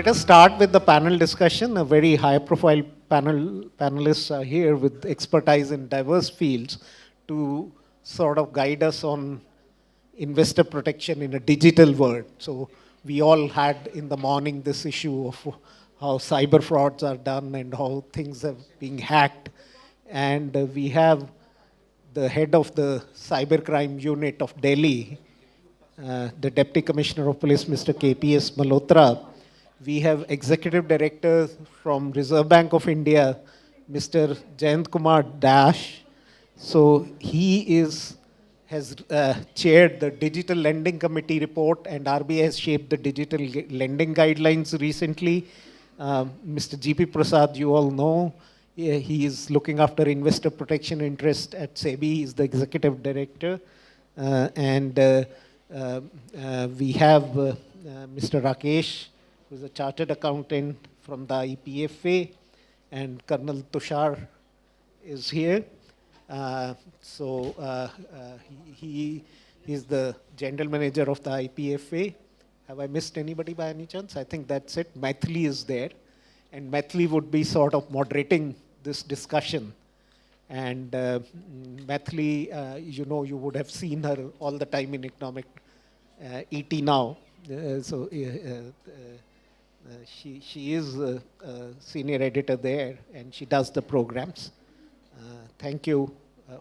let us start with the panel discussion. A very high-profile panelists are here with expertise in diverse fields to sort of guide us on investor protection in a digital world. So we all had in the morning this issue of how cyber frauds are done and how things are being hacked. And we have the head of the cybercrime unit of Delhi, the Deputy Commissioner of Police, Mr. KPS Malhotra. We have Executive Director from Reserve Bank of India, Mr. Jayant Kumar Dash. So he has chaired the Digital Lending Committee report, and RBI has shaped the digital lending guidelines recently. Mr. GP Prasad, you all know, he is looking after investor protection interest at SEBI. He is the Executive Director. We have Mr. Rakesh, who is a chartered accountant from the IPFA, and Colonel Tushar is here. He is the general manager of the IPFA. Have I missed anybody by any chance? I think that's it. Maithili is there. And Maithili would be sort of moderating this discussion. And Maithili, you would have seen her all the time in economic ET now. She is a senior editor there, and she does the programs. Thank you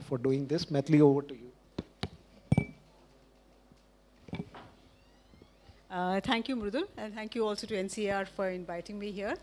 for doing this. Maithili, over to you. Thank you, Mrudul, and thank you also to NCR for inviting me here.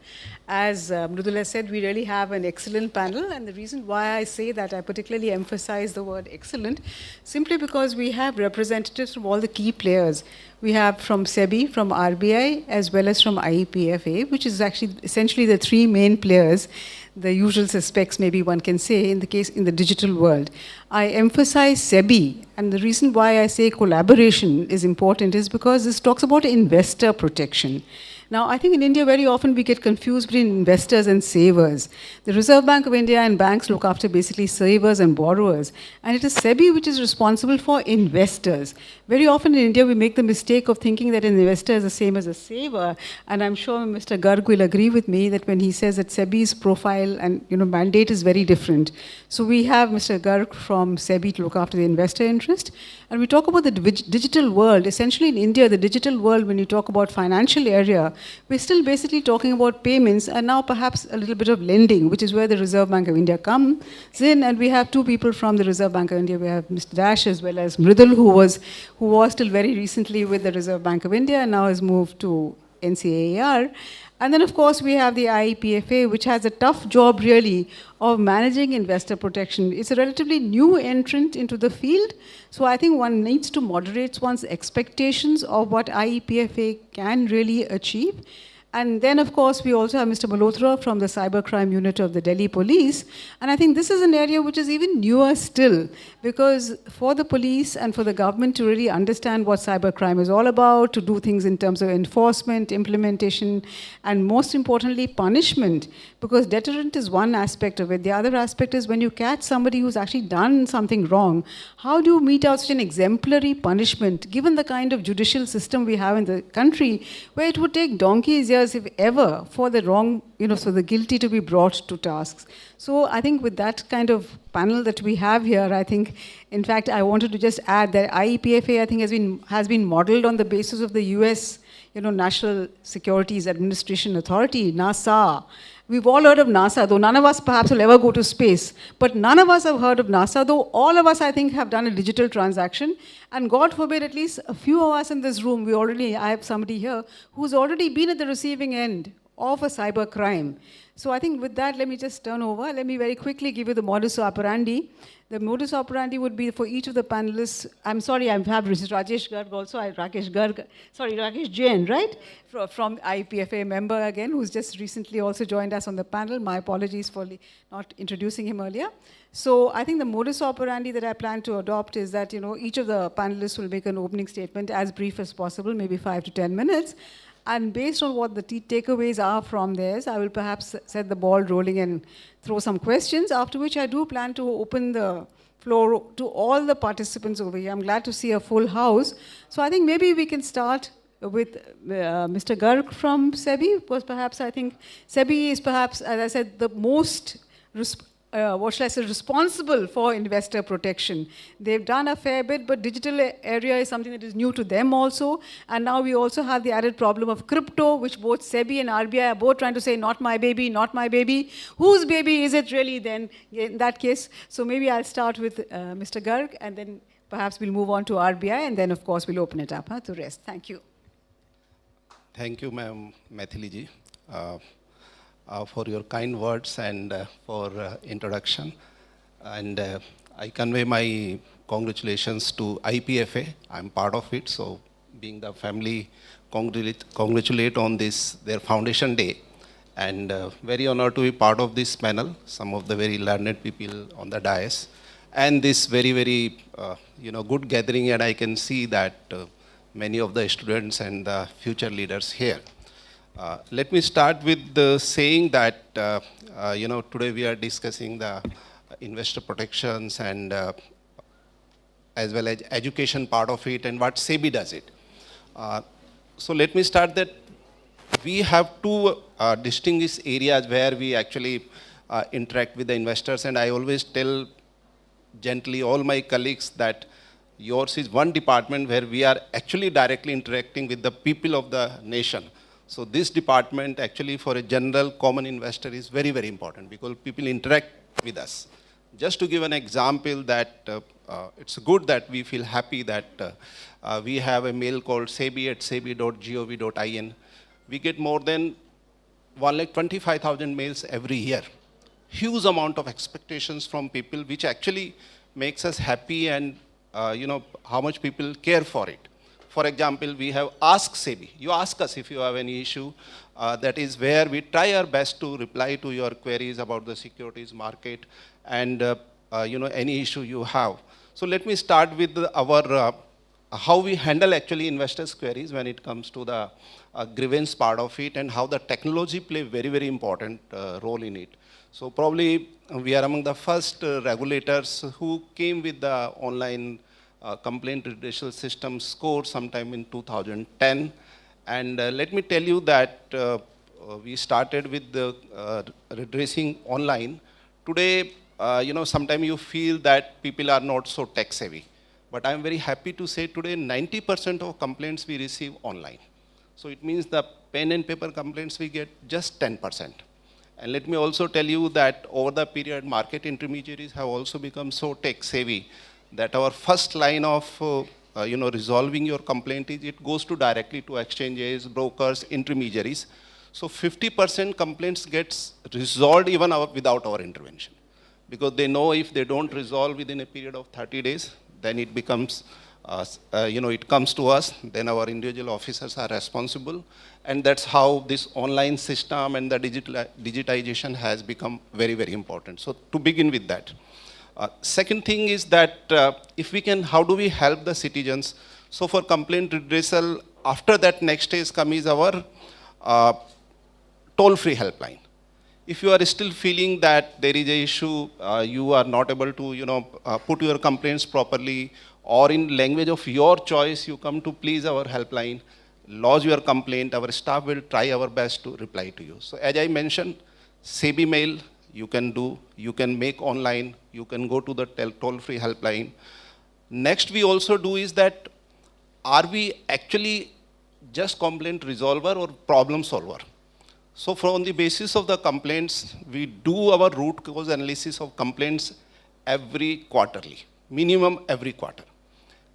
As Mrudul has said, we really have an excellent panel, and the reason why I say that, I particularly emphasize the word excellent, simply because we have representatives from all the key players. We have from SEBI, from RBI, as well as from IPFA, which is actually essentially the three main players, the usual suspects, maybe one can say, in the digital world. I emphasize SEBI, and the reason why I say collaboration is important is because this talks about investor protection. Now, I think in India, very often we get confused between investors and savers. The Reserve Bank of India and banks look after basically savers and borrowers. And it is SEBI which is responsible for investors. Very often in India, we make the mistake of thinking that an investor is the same as a saver. And I'm sure Mr. Garg will agree with me that when he says that SEBI's profile and mandate is very different. So we have Mr. Garg from SEBI to look after the investor interest. And we talk about the digital world. Essentially in India, the digital world, when you talk about financial area, we're still basically talking about payments and now perhaps a little bit of lending, which is where the Reserve Bank of India comes in. And we have two people from the Reserve Bank of India. We have Mr. Dash as well as Mridul, who was till very recently with the Reserve Bank of India and now has moved to NCAR. And then, of course, we have the IPFA, which has a tough job, really, of managing investor protection. It's a relatively new entrant into the field, so I think one needs to moderate one's expectations of what IPFA can really achieve. And then, of course, we also have Mr. Malhotra from the cybercrime unit of the Delhi police. And I think this is an area which is even newer still, because for the police and for the government to really understand what cybercrime is all about, to do things in terms of enforcement, implementation, and most importantly, punishment, because deterrent is one aspect of it. The other aspect is when you catch somebody who's actually done something wrong, how do you mete out such an exemplary punishment, given the kind of judicial system we have in the country, where it would take donkeys, years, if ever, for the wrong, so the guilty to be brought to tasks. So I think with that kind of panel that we have here, I think, in fact, I wanted to just add that IEPFA, I think, has been modeled on the basis of the US, National Securities Administration Authority, NASA. We've all heard of NASA, though none of us perhaps will ever go to space. But none of us have heard of NASA, though all of us, I think, have done a digital transaction. And God forbid, at least a few of us in this room, I have somebody here who's already been at the receiving end of a cyber crime. So I think with that, let me just turn over. Let me very quickly give you the modus operandi. The modus operandi would be for each of the panelists. I'm sorry, I have Rajesh Garg also. Rakesh Jain, right? From IPFA member again, who's just recently also joined us on the panel. My apologies for not introducing him earlier. So I think the modus operandi that I plan to adopt is that, each of the panelists will make an opening statement as brief as possible, maybe 5 to 10 minutes. And based on what the takeaways are from theirs, I will perhaps set the ball rolling and throw some questions, after which I do plan to open the floor to all the participants over here. I'm glad to see a full house. So I think maybe we can start with Mr. Garg from SEBI was perhaps, I think, SEBI is perhaps, as I said, the most, what shall I say, responsible for investor protection. They've done a fair bit, but digital area is something that is new to them also. And now we also have the added problem of crypto, which both SEBI and RBI are both trying to say, not my baby, not my baby. Whose baby is it really then in that case? So maybe I'll start with Mr. Garg, and then perhaps we'll move on to RBI, and then of course we'll open it up to rest. Thank you. Thank you, Ma'am Maithili ji, for your kind words and for introduction. And I convey my congratulations to IPFA. I'm part of it, so being the family, congratulate on this, their foundation day. And very honored to be part of this panel, some of the very learned people on the dais. And this very, very good gathering, and I can see that many of the students and the future leaders here. Let me start with saying that today we are discussing the investor protections and as well as education part of it and what SEBI does it. So let me start that we have two distinguished areas where we actually interact with the investors, and I always tell gently all my colleagues that yours is one department where we are actually directly interacting with the people of the nation. So this department actually for a general common investor is very, very important because people interact with us. Just to give an example that it's good that we feel happy that we have a mail called sebi@sebi.gov.in. We get more than 125,000 mails every year. Huge amount of expectations from people which actually makes us happy and how much people care for it. For example, we have Ask SEBI. You ask us if you have any issue. That is where we try our best to reply to your queries about the securities market and any issue you have. So let me start with our how we handle actually investors' queries when it comes to the grievance part of it and how the technology play very, very important role in it. So probably we are among the first regulators who came with the online complaint redressal system score sometime in 2010. And let me tell you that we started with the redressing online. Today, sometimes you feel that people are not so tech savvy. But I'm very happy to say today 90% of complaints we receive online. So it means the pen and paper complaints we get just 10%. And let me also tell you that over the period, market intermediaries have also become so tech savvy that our first line of resolving your complaint is it goes to directly to exchanges, brokers, intermediaries. So 50% complaints gets resolved even without our intervention. Because they know if they don't resolve within a period of 30 days, then it becomes, it comes to us, then our individual officers are responsible. And that's how this online system and the digitization has become very, very important. So to begin with that. Second thing is that if we can, how do we help the citizens? So for complaint redressal, after that next stage comes our toll-free helpline. If you are still feeling that there is an issue, you are not able to, put your complaints properly, or in language of your choice, you come to please our helpline, lodge your complaint, our staff will try our best to reply to you. So as I mentioned, SEBI mail, you can do, you can make online, you can go to the toll-free helpline. Next we also do is that, are we actually just complaint resolver or problem solver? So from the basis of the complaints, we do our root cause analysis of complaints every quarterly, minimum every quarter.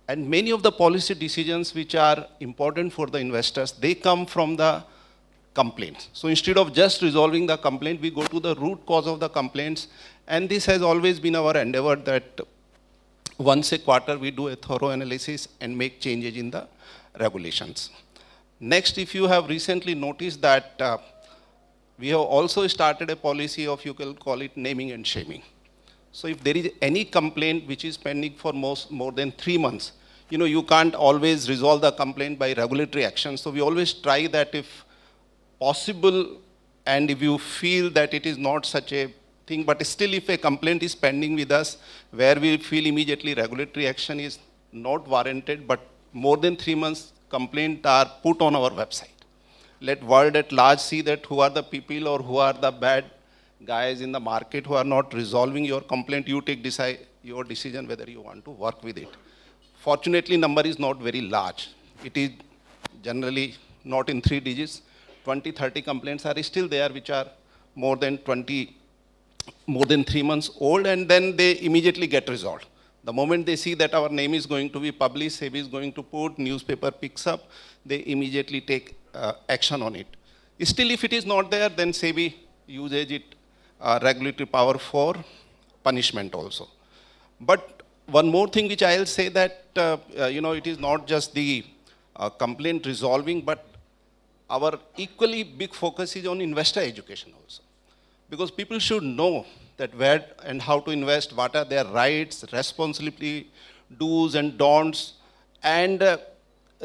And many of the policy decisions which are important for the investors, they come from the complaints. So instead of just resolving the complaint, we go to the root cause of the complaints. And this has always been our endeavor that once a quarter we do a thorough analysis and make changes in the regulations. Next, if you have recently noticed that we have also started a policy of, you can call it naming and shaming. So if there is any complaint which is pending for more than 3 months, you can't always resolve the complaint by regulatory action. So we always try that if possible, and if you feel that it is not such a thing, but still if a complaint is pending with us, where we feel immediately regulatory action is not warranted, but more than 3 months complaints are put on our website. Let world at large see that who are the people or who are the bad guys in the market who are not resolving your complaint. You take your decision whether you want to work with it. Fortunately, number is not very large. It is generally not in 3 digits. 20, 30 complaints are still there which are more than 3 months old, and then they immediately get resolved. The moment they see that our name is going to be published, SEBI is going to put, newspaper picks up, they immediately take action on it. Still, if it is not there, then SEBI uses it regulatory power for punishment also. But one more thing which I'll say that, it is not just the complaint resolving, but our equally big focus is on investor education also. Because people should know that where and how to invest, what are their rights, responsibility, do's and don'ts. And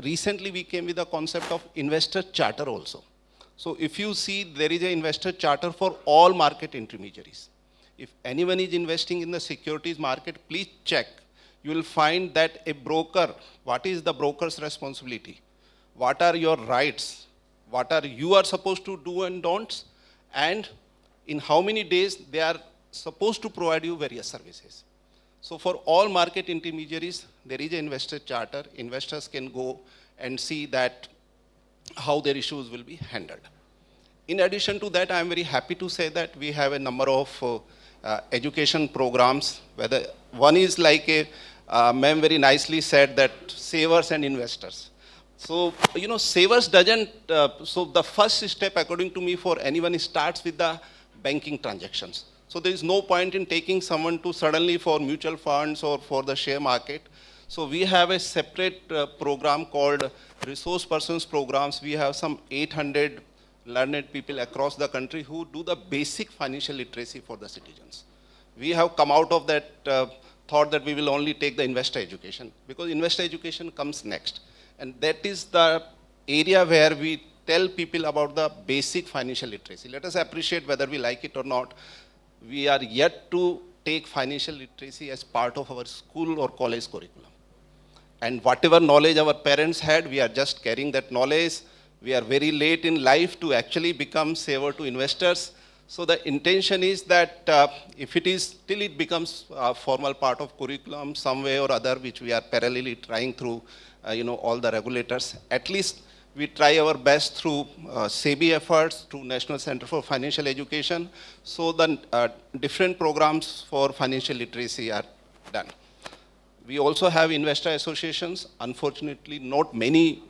recently we came with the concept of investor charter also. So if you see, there is an investor charter for all market intermediaries. If anyone is investing in the securities market, please check. You will find that a broker, what is the broker's responsibility? What are your rights? What are you are supposed to do and don'ts? And in how many days they are supposed to provide you various services. So for all market intermediaries, there is an investor charter. Investors can go and see that how their issues will be handled. In addition to that, I am very happy to say that we have a number of education programs. Whether one is like ma'am very nicely said that savers and investors. So, savers doesn't, so the first step according to me for anyone starts with the banking transactions. So there is no point in taking someone to suddenly for mutual funds or for the share market. So we have a separate program called Resource Persons Programs. We have some 800 learned people across the country who do the basic financial literacy for the citizens. We have come out of that thought that we will only take the investor education, because investor education comes next. And that is the area where we tell people about the basic financial literacy. Let us appreciate whether we like it or not. We are yet to take financial literacy as part of our school or college curriculum. And whatever knowledge our parents had, we are just carrying that knowledge. We are very late in life to actually become saver to investors. So the intention is that if it is, till it becomes a formal part of curriculum some way or other, which we are parallelly trying through all the regulators, at least we try our best through SEBI efforts, through National Center for Financial Education, so the different programs for financial literacy are done. We also have investor associations. Unfortunately, not many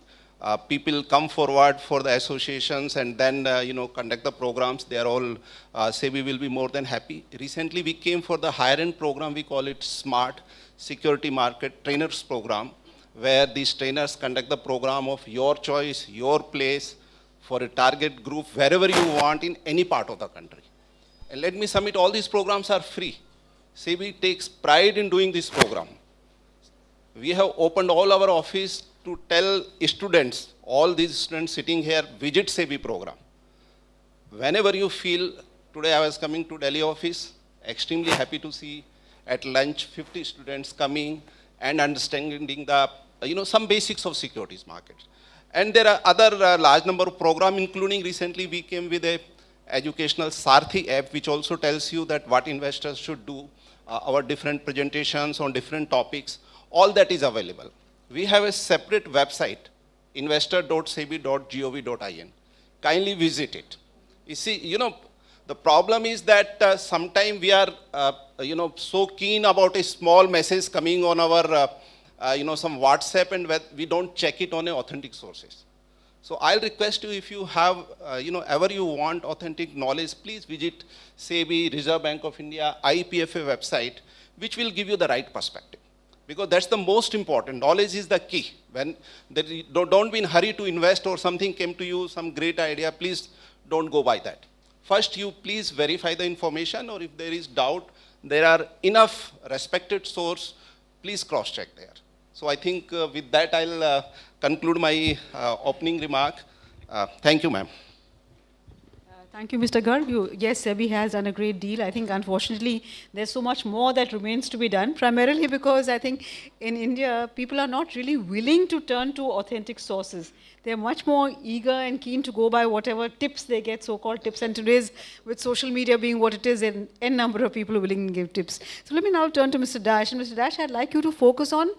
people come forward for the associations and then conduct the programs. They are all, SEBI will be more than happy. Recently, we came for the higher end program. We call it SMART, Security Market Trainers Program, where these trainers conduct the program of your choice, your place, for a target group, wherever you want in any part of the country. And let me submit, all these programs are free. SEBI takes pride in doing this program. We have opened all our office to tell students, all these students sitting here, visit SEBI program. Whenever you feel, today I was coming to Delhi office, extremely happy to see at lunch 50 students coming and understanding the some basics of securities market. And there are other large number of programs, including recently we came with a educational Sarthi app, which also tells you that what investors should do, our different presentations on different topics, all that is available. We have a separate website, investor.sebi.gov.in. Kindly visit it. You see, the problem is that sometimes we are, so keen about a small message coming on our, some WhatsApp, and we don't check it on authentic sources. So I'll request you, if you have, ever you want authentic knowledge, please visit SEBI, Reserve Bank of India, IPFA website, which will give you the right perspective. Because that's the most important. Knowledge is the key. When don't be in a hurry to invest or something came to you, some great idea, please don't go by that. First, you please verify the information, or if there is doubt, there are enough respected source, please cross-check there. So I think with that, I'll conclude my opening remark. Thank you, ma'am. Thank you, Mr. Garg. Yes, SEBI has done a great deal. I think, unfortunately, there's so much more that remains to be done, primarily because I think in India, people are not really willing to turn to authentic sources. They're much more eager and keen to go by whatever tips they get, so-called tips. And today's, with social media being what it is, an n number of people are willing to give tips. So let me now turn to Mr. Dash. And Mr. Dash, I'd like you to focus on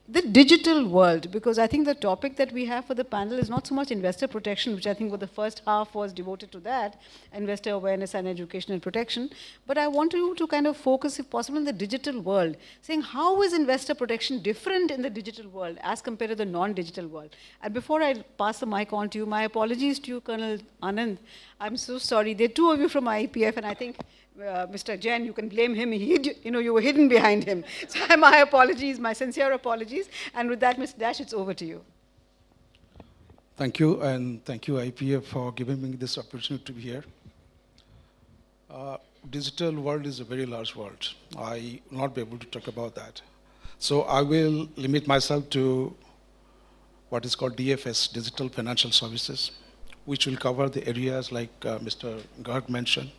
the digital world, because I think the topic that we have for the panel is not so much investor protection, which I think the first half was devoted to that, investor awareness and education and protection. But I want you to kind of focus, if possible, on the digital world, saying how is investor protection different in the digital world as compared to the non-digital world? And before I pass the mic on to you, my apologies to you, Colonel Anand. I'm so sorry. There are two of you from IPF, and I think Mr. Jain, you can blame him. You were hidden behind him. So my apologies, my sincere apologies. And with that, Mr. Dash, it's over to you. Thank you, and thank you, IPF, for giving me this opportunity to be here. Digital world is a very large world. I will not be able to talk about that. So I will limit myself to what is called DFS, Digital Financial Services, which will cover the areas like Mr. Garg mentioned.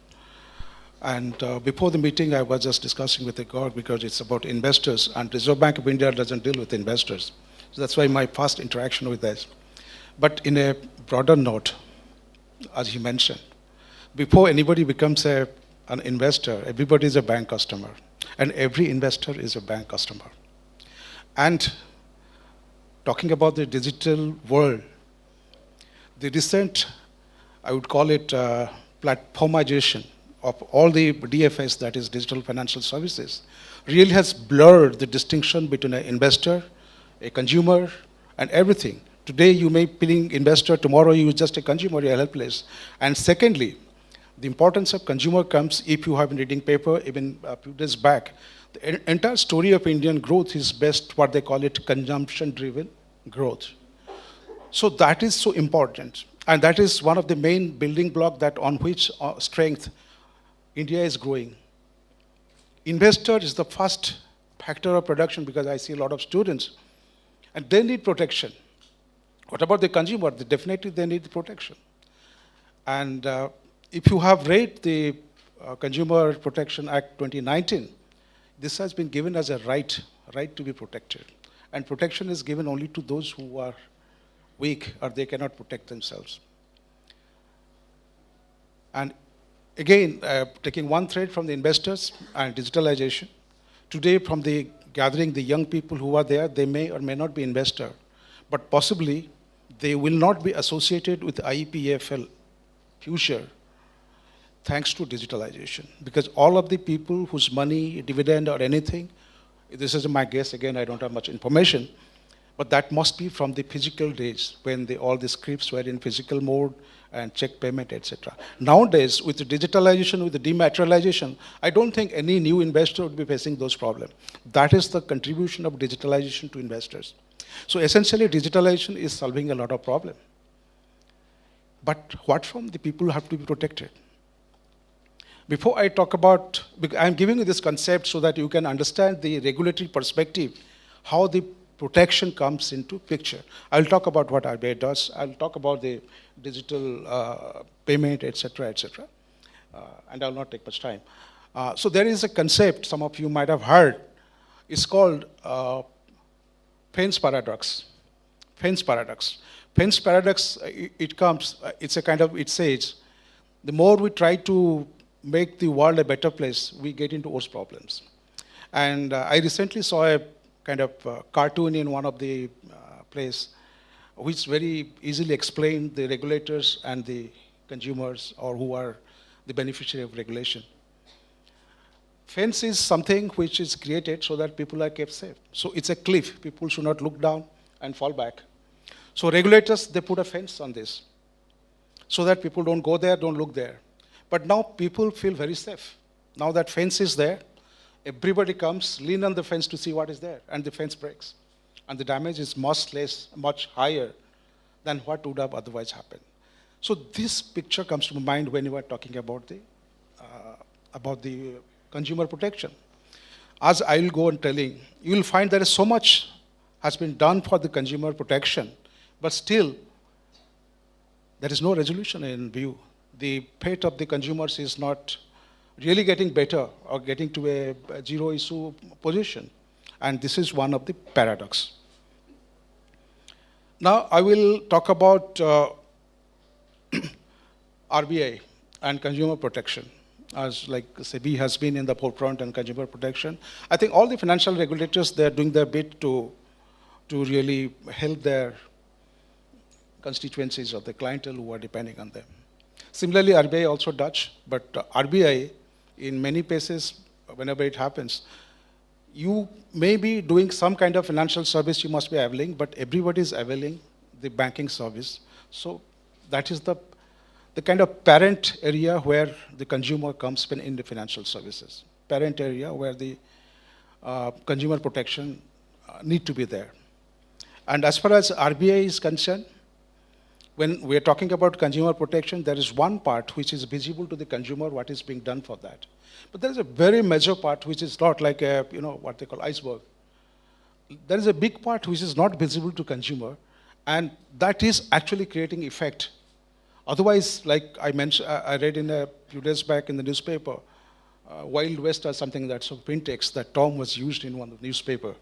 And before the meeting, I was just discussing with the Garg because it's about investors, and Reserve Bank of India doesn't deal with investors. So that's why my first interaction with this. But in a broader note, as he mentioned, before anybody becomes an investor, everybody is a bank customer, and every investor is a bank customer. And talking about the digital world, the recent, I would call it platformization of all the DFS, that is digital financial services, really has blurred the distinction between an investor, a consumer, and everything. Today you may be an investor, tomorrow you're just a consumer, you're helpless. And secondly, the importance of consumer comes if you have been reading paper even a few days back. The entire story of Indian growth is best what they call it consumption-driven growth. So that is so important. And that is one of the main building blocks that on which strength India is growing. Investor is the first factor of production because I see a lot of students, and they need protection. What about the consumer? Definitely they need the protection. And if you have read the Consumer Protection Act 2019, this has been given as a right to be protected. And protection is given only to those who are weak or they cannot protect themselves. And again, taking one thread from the investors and digitalization, today from the gathering the young people who are there, they may or may not be investor, but possibly they will not be associated with IEPFL future thanks to digitalization. Because all of the people whose money, dividend or anything, this is my guess, again, I don't have much information, but that must be from the physical days when all the scripts were in physical mode and check payment, etc. Nowadays, with the digitalization, with the dematerialization, I don't think any new investor would be facing those problems. That is the contribution of digitalization to investors. So essentially, digitalization is solving a lot of problems. But what from the people who have to be protected? Before I talk about, I'm giving you this concept so that you can understand the regulatory perspective, how the protection comes into picture. I'll talk about what RBI does. I'll talk about the digital payment, etc., etc. And I'll not take much time. So there is a concept some of you might have heard. It's called Fenn's paradox. Fenn's paradox. Fenn's paradox, it's a kind of, it says, the more we try to make the world a better place, we get into worse problems. And I recently saw a kind of cartoon in one of the place, which very easily explained the regulators and the consumers, or who are the beneficiary of regulation. Fence is something which is created so that people are kept safe. So it's a cliff. People should not look down and fall back. So regulators, they put a fence on this so that people don't go there, don't look there. But now people feel very safe. Now that fence is there, everybody comes, lean on the fence to see what is there, and the fence breaks. And the damage is much less, much higher than what would have otherwise happened. So this picture comes to my mind when you are talking about the consumer protection. As I will go on telling, you will find there is so much has been done for the consumer protection, but still there is no resolution in view. the fate of the consumers is not really getting better or getting to a zero issue position. And this is one of the paradox. Now I will talk about RBI and consumer protection, as like SEBI has been in the forefront and consumer protection. I think all the financial regulators, they're doing their bit to really help their constituencies or the clientele who are depending on them. Similarly, RBI also does, but RBI, in many places, whenever it happens, you may be doing some kind of financial service you must be availing, but everybody is availing the banking service. So that is the kind of parent area where the consumer comes in the financial services. Parent area where the consumer protection need to be there. And as far as RBI is concerned, when we're talking about consumer protection, there is one part which is visible to the consumer, what is being done for that. But there is a very major part which is not like a, what they call iceberg. There is a big part which is not visible to consumer, and that is actually creating effect. Otherwise, like I mentioned, I read in a few days back in the newspaper, Wild West or something that's of Printex, that term was used in one of the newspaper.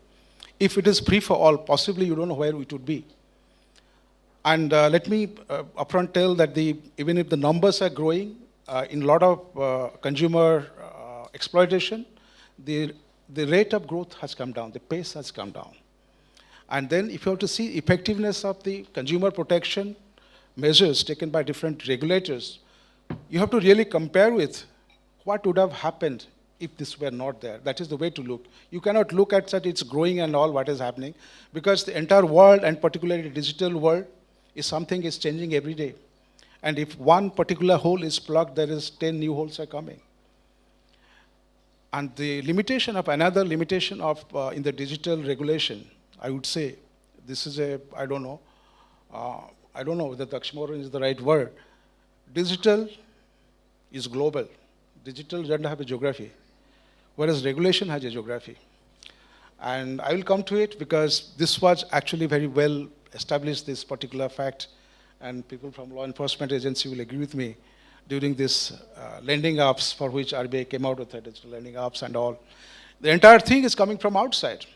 If it is free for all, possibly you don't know where it would be. And let me upfront tell that even if the numbers are growing, in a lot of consumer exploitation, the rate of growth has come down, the pace has come down. And then if you have to see effectiveness of the consumer protection measures taken by different regulators, you have to really compare with what would have happened if this were not there. That is the way to look. You cannot look at that it's growing and all what is happening, because the entire world, and particularly the digital world, is something is changing every day. And if one particular hole is plugged, there is 10 new holes are coming. And the limitation of another limitation of in the digital regulation, I would say, this is I don't know whether the oxymoron is the right word. Digital is global. Digital doesn't have a geography, whereas regulation has a geography. And I will come to it because this was actually very well established, this particular fact, and people from law enforcement agency will agree with me during this lending apps for which RBI came out with it, digital lending apps and all. The entire thing is coming from outside.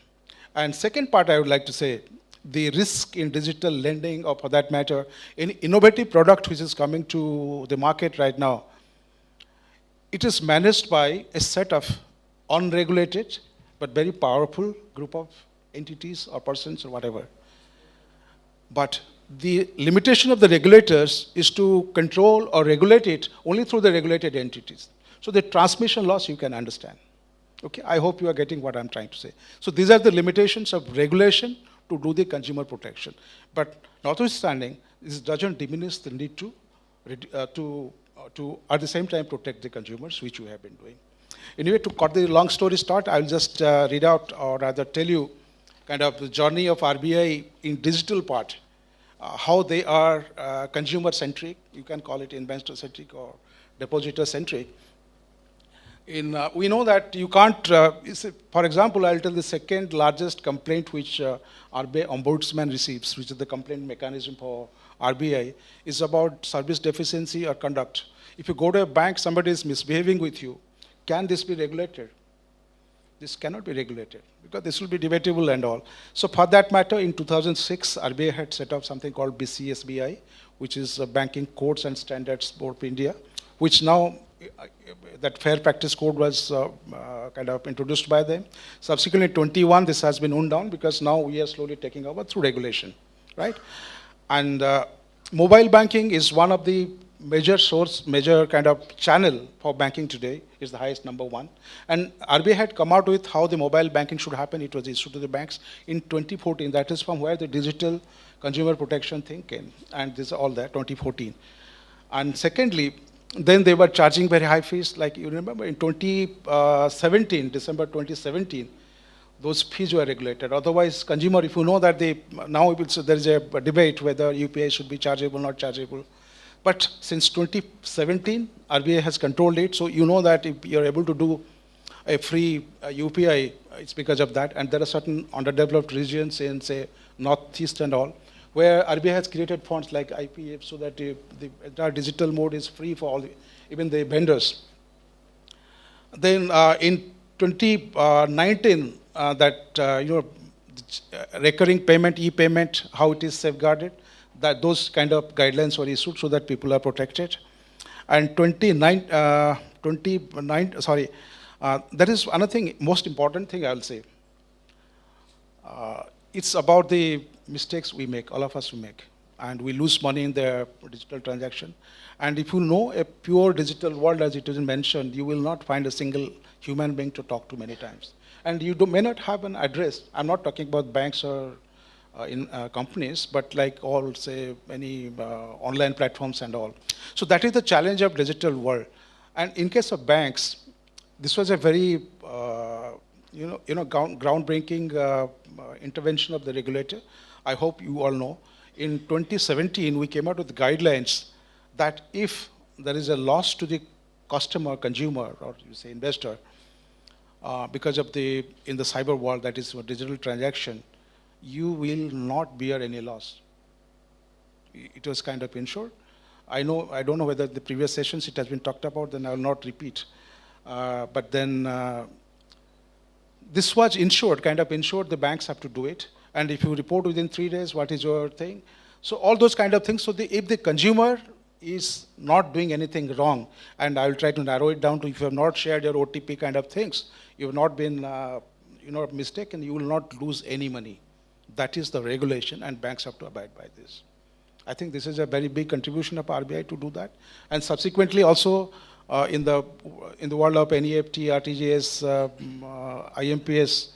And second part I would like to say, the risk in digital lending, or for that matter, any innovative product which is coming to the market right now, it is managed by a set of unregulated but very powerful group of entities or persons or whatever. But the limitation of the regulators is to control or regulate it only through the regulated entities. So the transmission loss you can understand. Okay, I hope you are getting what I'm trying to say. So these are the limitations of regulation to do the consumer protection. But notwithstanding, this doesn't diminish the need to at the same time protect the consumers, which we have been doing. Anyway, to cut the long story short, I'll just read out, or rather tell you, kind of the journey of RBI in digital part, how they are consumer-centric, you can call it investor-centric or depositor-centric. We know that you can't, for example, I'll tell the second largest complaint which RBI Ombudsman receives, which is the complaint mechanism for RBI, is about service deficiency or conduct. If you go to a bank, somebody is misbehaving with you, can this be regulated? This cannot be regulated, because this will be debatable and all. So for that matter, in 2006, RBI had set up something called BCSBI, which is Banking Codes and Standards Board of India, which now, that fair practice code was kind of introduced by them. Subsequently, in 21, this has been wound down because now we are slowly taking over through regulation, right? And mobile banking is one of the major kind of channel for banking today, is the highest number one. And RBI had come out with how the mobile banking should happen. It was issued to the banks in 2014. That is from where the digital consumer protection thing came. And this is all that, 2014. And secondly, then they were charging very high fees. Like you remember in 2017, December 2017, those fees were regulated. Otherwise, consumer, if you know that now there is a debate whether UPI should be chargeable or not chargeable. But since 2017, RBI has controlled it. So you know that if you're able to do a free UPI, it's because of that. And there are certain underdeveloped regions in, say, Northeast and all, where RBI has created funds like IPF so that the entire digital mode is free for all, even the vendors. Then in 2019, recurring payment, e-payment, how it is safeguarded, that those kind of guidelines were issued so that people are protected. And that is another thing, most important thing I will say. It's about the mistakes we make, all of us make. And we lose money in the digital transaction. And if you know a pure digital world, as it is mentioned, you will not find a single human being to talk to many times. And you may not have an address. I'm not talking about banks or companies, but like all, say, any online platforms and all. So that is the challenge of digital world. And in case of banks, this was a very groundbreaking intervention of the regulator. I hope you all know. In 2017, we came out with guidelines that if there is a loss to the customer, consumer, or you say investor, because of in the cyber world, that is a digital transaction, you will not bear any loss. It was kind of insured. I don't know whether the previous sessions it has been talked about, then I will not repeat. But then this was insured, kind of insured, the banks have to do it. And if you report within 3 days, what is your thing? So all those kind of things. So if the consumer is not doing anything wrong, and I will try to narrow it down to if you have not shared your OTP kind of things, you have not been mistaken, you will not lose any money. That is the regulation, and banks have to abide by this. I think this is a very big contribution of RBI to do that. And subsequently also in the world of NEFT, RTGS, IMPS,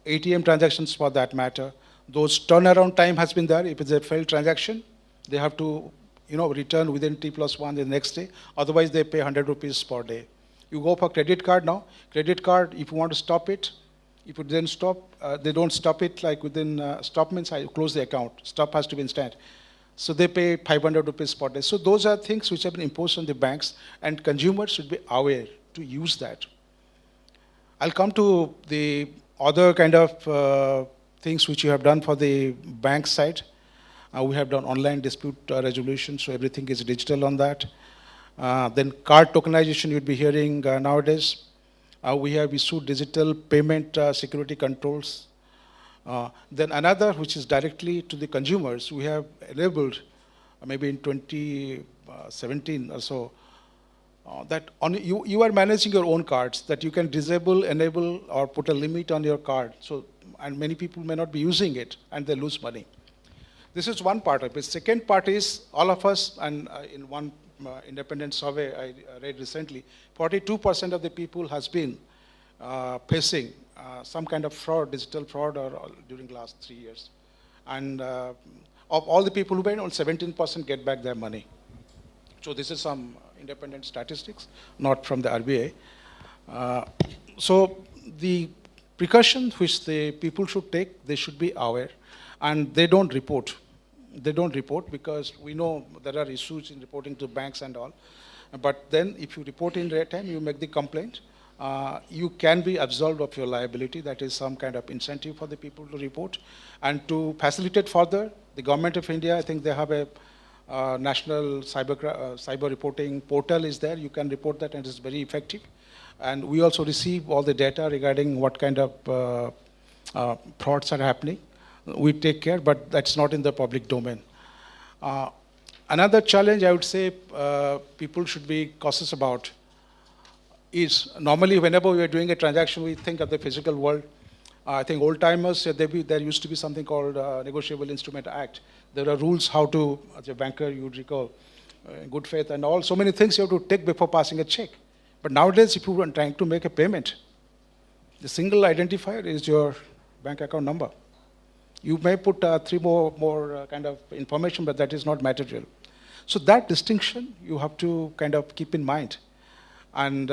ATM transactions for that matter, those turnaround time has been there. If it's a failed transaction, they have to return within T+1 the next day. Otherwise, they pay 100 rupees per day. You go for credit card now. Credit card, if you want to stop it, if you then stop, they don't stop it like within, stop means I close the account. Stop has to be instant. So they pay 500 rupees per day. So those are things which have been imposed on the banks, and consumers should be aware to use that. I'll come to the other kind of things which you have done for the bank side. We have done online dispute resolution, so everything is digital on that. Then card tokenization you'd be hearing nowadays. We have issued digital payment security controls. Then another, which is directly to the consumers, we have enabled, maybe in 2017 or so, that you are managing your own cards, that you can disable, enable, or put a limit on your card. So, and many people may not be using it, and they lose money. This is one part of it. Second part is all of us, and in one independent survey I read recently, 42% of the people has been facing some kind of fraud, digital fraud, or during the last 3 years. And of all the people who paid, only 17% get back their money. So this is some independent statistics, not from the RBI. So the precautions which the people should take, they should be aware, and they don't report. They don't report because we know there are issues in reporting to banks and all. But then if you report in real time, you make the complaint, you can be absolved of your liability. That is some kind of incentive for the people to report. And to facilitate further, the government of India, I think they have a national cyber reporting portal is there. You can report that, and it's very effective. And we also receive all the data regarding what kind of frauds are happening. We take care, but that's not in the public domain. Another challenge I would say people should be cautious about is normally whenever we are doing a transaction, we think of the physical world. I think old timers said there used to be something called Negotiable Instrument Act. There are rules how to, as a banker, you would recall, good faith and all, so many things you have to take before passing a check. But nowadays, if you are trying to make a payment, the single identifier is your bank account number. You may put 3 more kind of information, but that is not material. So that distinction you have to kind of keep in mind. And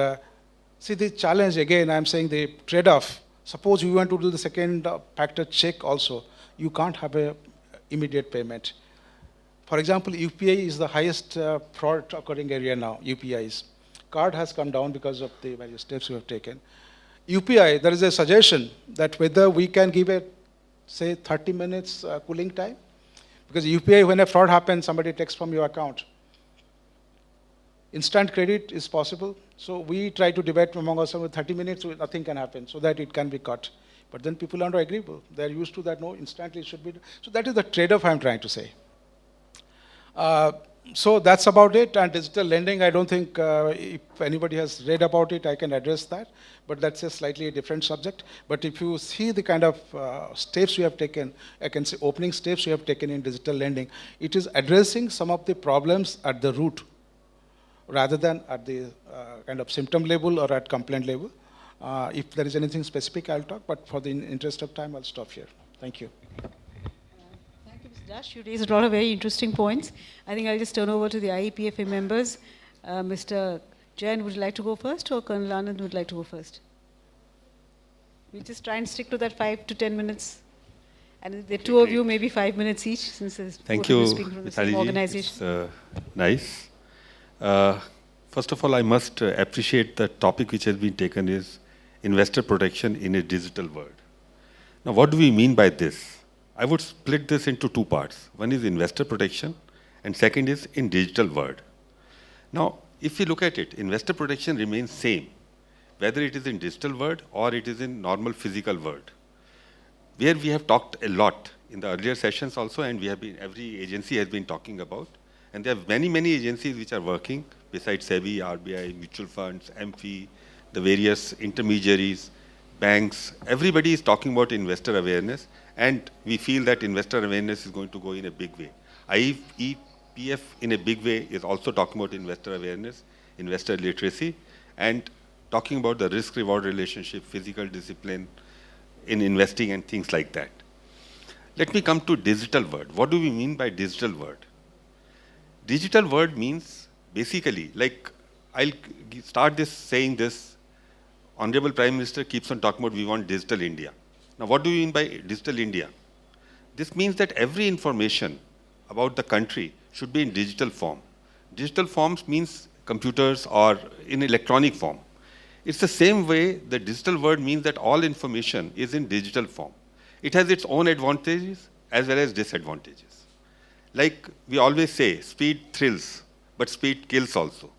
see the challenge again, I'm saying the trade-off. Suppose you want to do the second factor check also, you can't have a immediate payment. For example, UPI is the highest fraud occurring area now, UPIs. Card has come down because of the various steps we have taken. UPI, there is a suggestion that whether we can give a, say, 30 minutes cooling time, Because UPI, when a fraud happens, somebody takes from your account. Instant credit is possible. So we try to debate among ourselves with 30 minutes, so nothing can happen, so that it can be cut. But then people are not agreeable. They're used to that, no, instantly it should be. So that is the trade-off I'm trying to say. So that's about it. And digital lending, I don't think if anybody has read about it, I can address that. But that's a slightly different subject. But if you see the kind of steps we have taken, I can say opening steps we have taken in digital lending, it is addressing some of the problems at the root, rather than at the kind of symptom level or at complaint level. If there is anything specific, I'll talk. But for the interest of time, I'll stop here. Thank you. Thank you, Mr. Dash. You raised a lot of very interesting points. I think I'll just turn over to the IEPFA members. Mr. Jain, would you like to go first, or Colonel Anand would like to go first? We'll just try and stick to that 5 to 10 minutes. And the two of you, maybe 5 minutes each, since there's Thank both of you, speaking from the same Mithali ji. organization. It's nice. First of all, I must appreciate the topic which has been taken is investor protection in a digital world. Now, what do we mean by this? I would split this into two parts. One is investor protection, and second is in digital world. Now, if we look at it, investor protection remains same, whether it is in digital world or it is in normal physical world. Where we have talked a lot in the earlier sessions also, and we have been, every agency has been talking about, and there are many, many agencies which are working besides SEBI, RBI, mutual funds, MFI, the various intermediaries, banks. Everybody is talking about investor awareness, and we feel that investor awareness is going to go in a big way. IEPF in a big way is also talking about investor awareness, investor literacy, and talking about the risk-reward relationship, physical discipline in investing and things like that. Let me come to digital world. What do we mean by digital world? Digital world means basically, like I'll start this saying this, Honorable Prime Minister keeps on talking about we want digital India. Now what do we mean by digital India? This means that every information about the country should be in digital form. Digital forms means computers or in electronic form. It's the same way the digital world means that all information is in digital form. It has its own advantages as well as disadvantages. Like we always say, speed thrills, but speed kills also.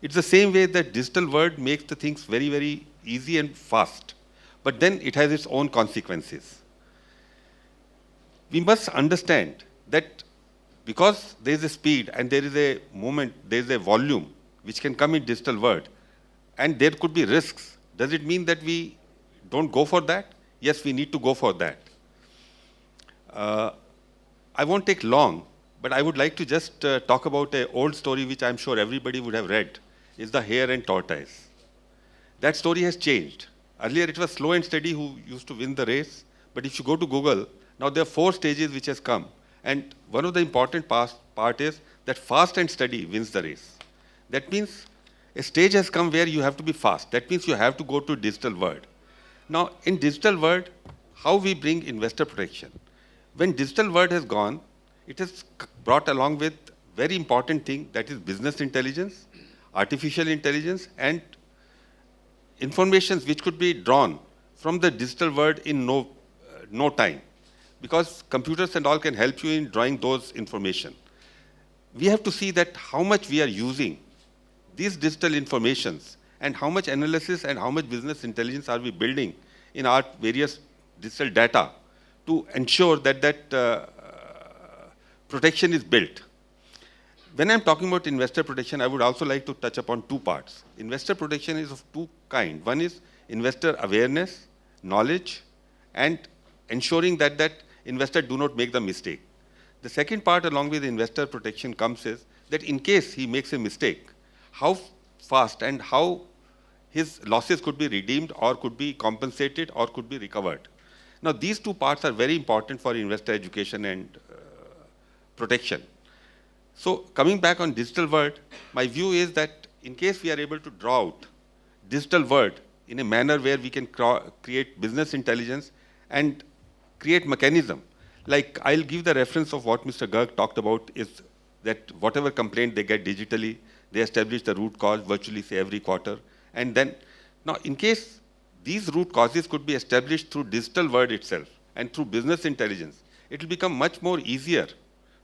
It's the same way that digital world makes the things very, very easy and fast, but then it has its own consequences. We must understand that because there is a speed and there is a movement, there is a volume which can come in digital world, and there could be risks. Does it mean that we don't go for that? Yes, we need to go for that. I won't take long, but I would like to just talk about an old story which I'm sure everybody would have read, is the Hair and Tortoise. That story has changed. Earlier it was slow and steady who used to win the race, but if you go to Google, now there are 4 stages which has come, and one of the important part is that fast and steady wins the race. That means a stage has come where you have to be fast. That means you have to go to digital world. Now, in digital world, how we bring investor protection? When digital world has gone, it has brought along with very important thing, that is business intelligence, artificial intelligence, and informations which could be drawn from the digital world in no time. Because computers and all can help you in drawing those information. We have to see that how much we are using these digital informations and how much analysis and how much business intelligence are we building in our various digital data to ensure that protection is built. When I'm talking about investor protection, I would also like to touch upon 2 parts. Investor protection is of 2 kinds. One is investor awareness, knowledge, and ensuring that investor do not make the mistake. The second part along with investor protection comes is that in case he makes a mistake, how fast and how his losses could be redeemed or could be compensated or could be recovered. Now these 2 parts are very important for investor education and protection. So coming back on digital world, my view is that in case we are able to draw out digital world in a manner where we can create business intelligence and create mechanism, like I'll give the reference of what Mr. Garg talked about is that whatever complaint they get digitally, they establish the root cause virtually say every quarter. And then, now in case these root causes could be established through digital world itself and through business intelligence, it will become much more easier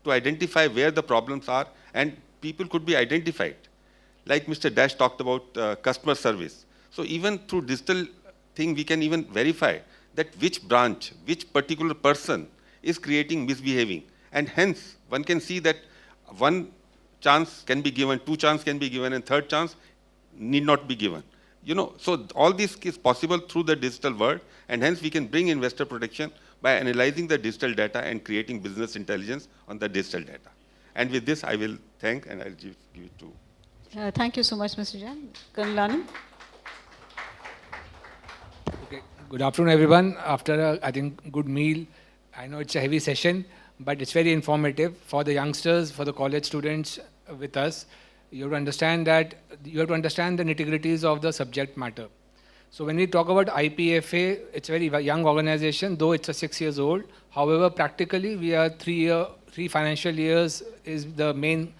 to identify where the problems are, and people could be identified. Like Mr. Dash talked about customer service. So even through digital thing, we can even verify that which branch, which particular person is creating misbehaving. And hence, one can see that one chance can be given, two chance can be given, and third chance need not be given. You know, so all this is possible through the digital world, and hence we can bring investor protection by analyzing the digital data and creating business intelligence on the digital data. And with this, I will thank, and I'll give it to. Thank you so much, Mr. Jain. Colonel Anand. Okay. Good afternoon, everyone. After a, I think, good meal, I know it's a heavy session, but it's very informative for the youngsters, for the college students with us. You have to understand that you have to understand the nitty-gritties of the subject matter. So when we talk about IPFA, it's a very young organization, though it's a 6 years old. However, practically we are 3 financial years is the main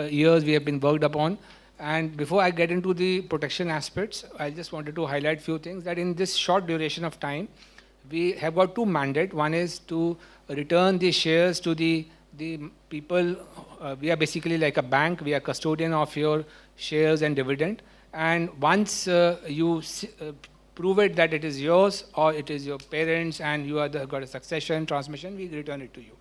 years we have been worked upon. And before I get into the protection aspects, I just wanted to highlight few things that in this short duration of time, we have got 2 mandates. One is to return the shares to the people. We are basically like a bank. We are custodian of your shares and dividend. And once you prove it that it is yours or it is your parents and you are got a succession, transmission, we return it to you.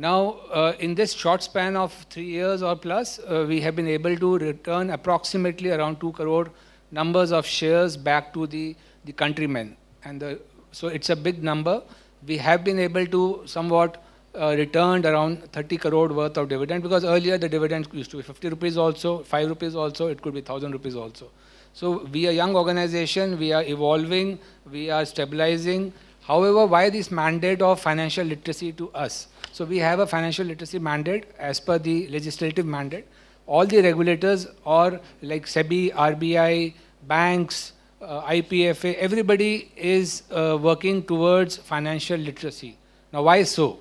Now, in this short span of 3 years or plus, we have been able to return approximately around 2 crore numbers of shares back to the countrymen. And so it's a big number. We have been able to somewhat returned around 30 crore worth of dividend, because earlier the dividend used to be 50 rupees also, 5 rupees also, it could be 1,000 rupees also. So we are a young organization, we are evolving, we are stabilizing. However, why this mandate of financial literacy to us? So we have a financial literacy mandate as per the legislative mandate. All the regulators or like SEBI, RBI, banks, IPFA, everybody is working towards financial literacy. Now why so?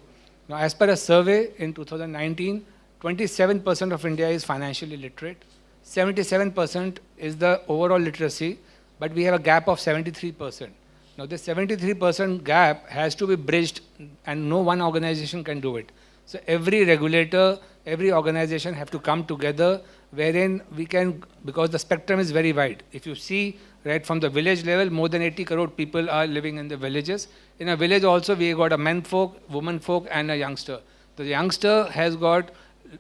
Now as per a survey in 2019, 27% of India is financially literate. 77% is the overall literacy, but we have a gap of 73%. Now this 73% gap has to be bridged, and no one organization can do it. So every regulator, every organization have to come together wherein we can, because the spectrum is very wide. If you see right from the village level, more than 80 crore people are living in the villages. In a village also we got a men folk, woman folk and a youngster. The youngster has got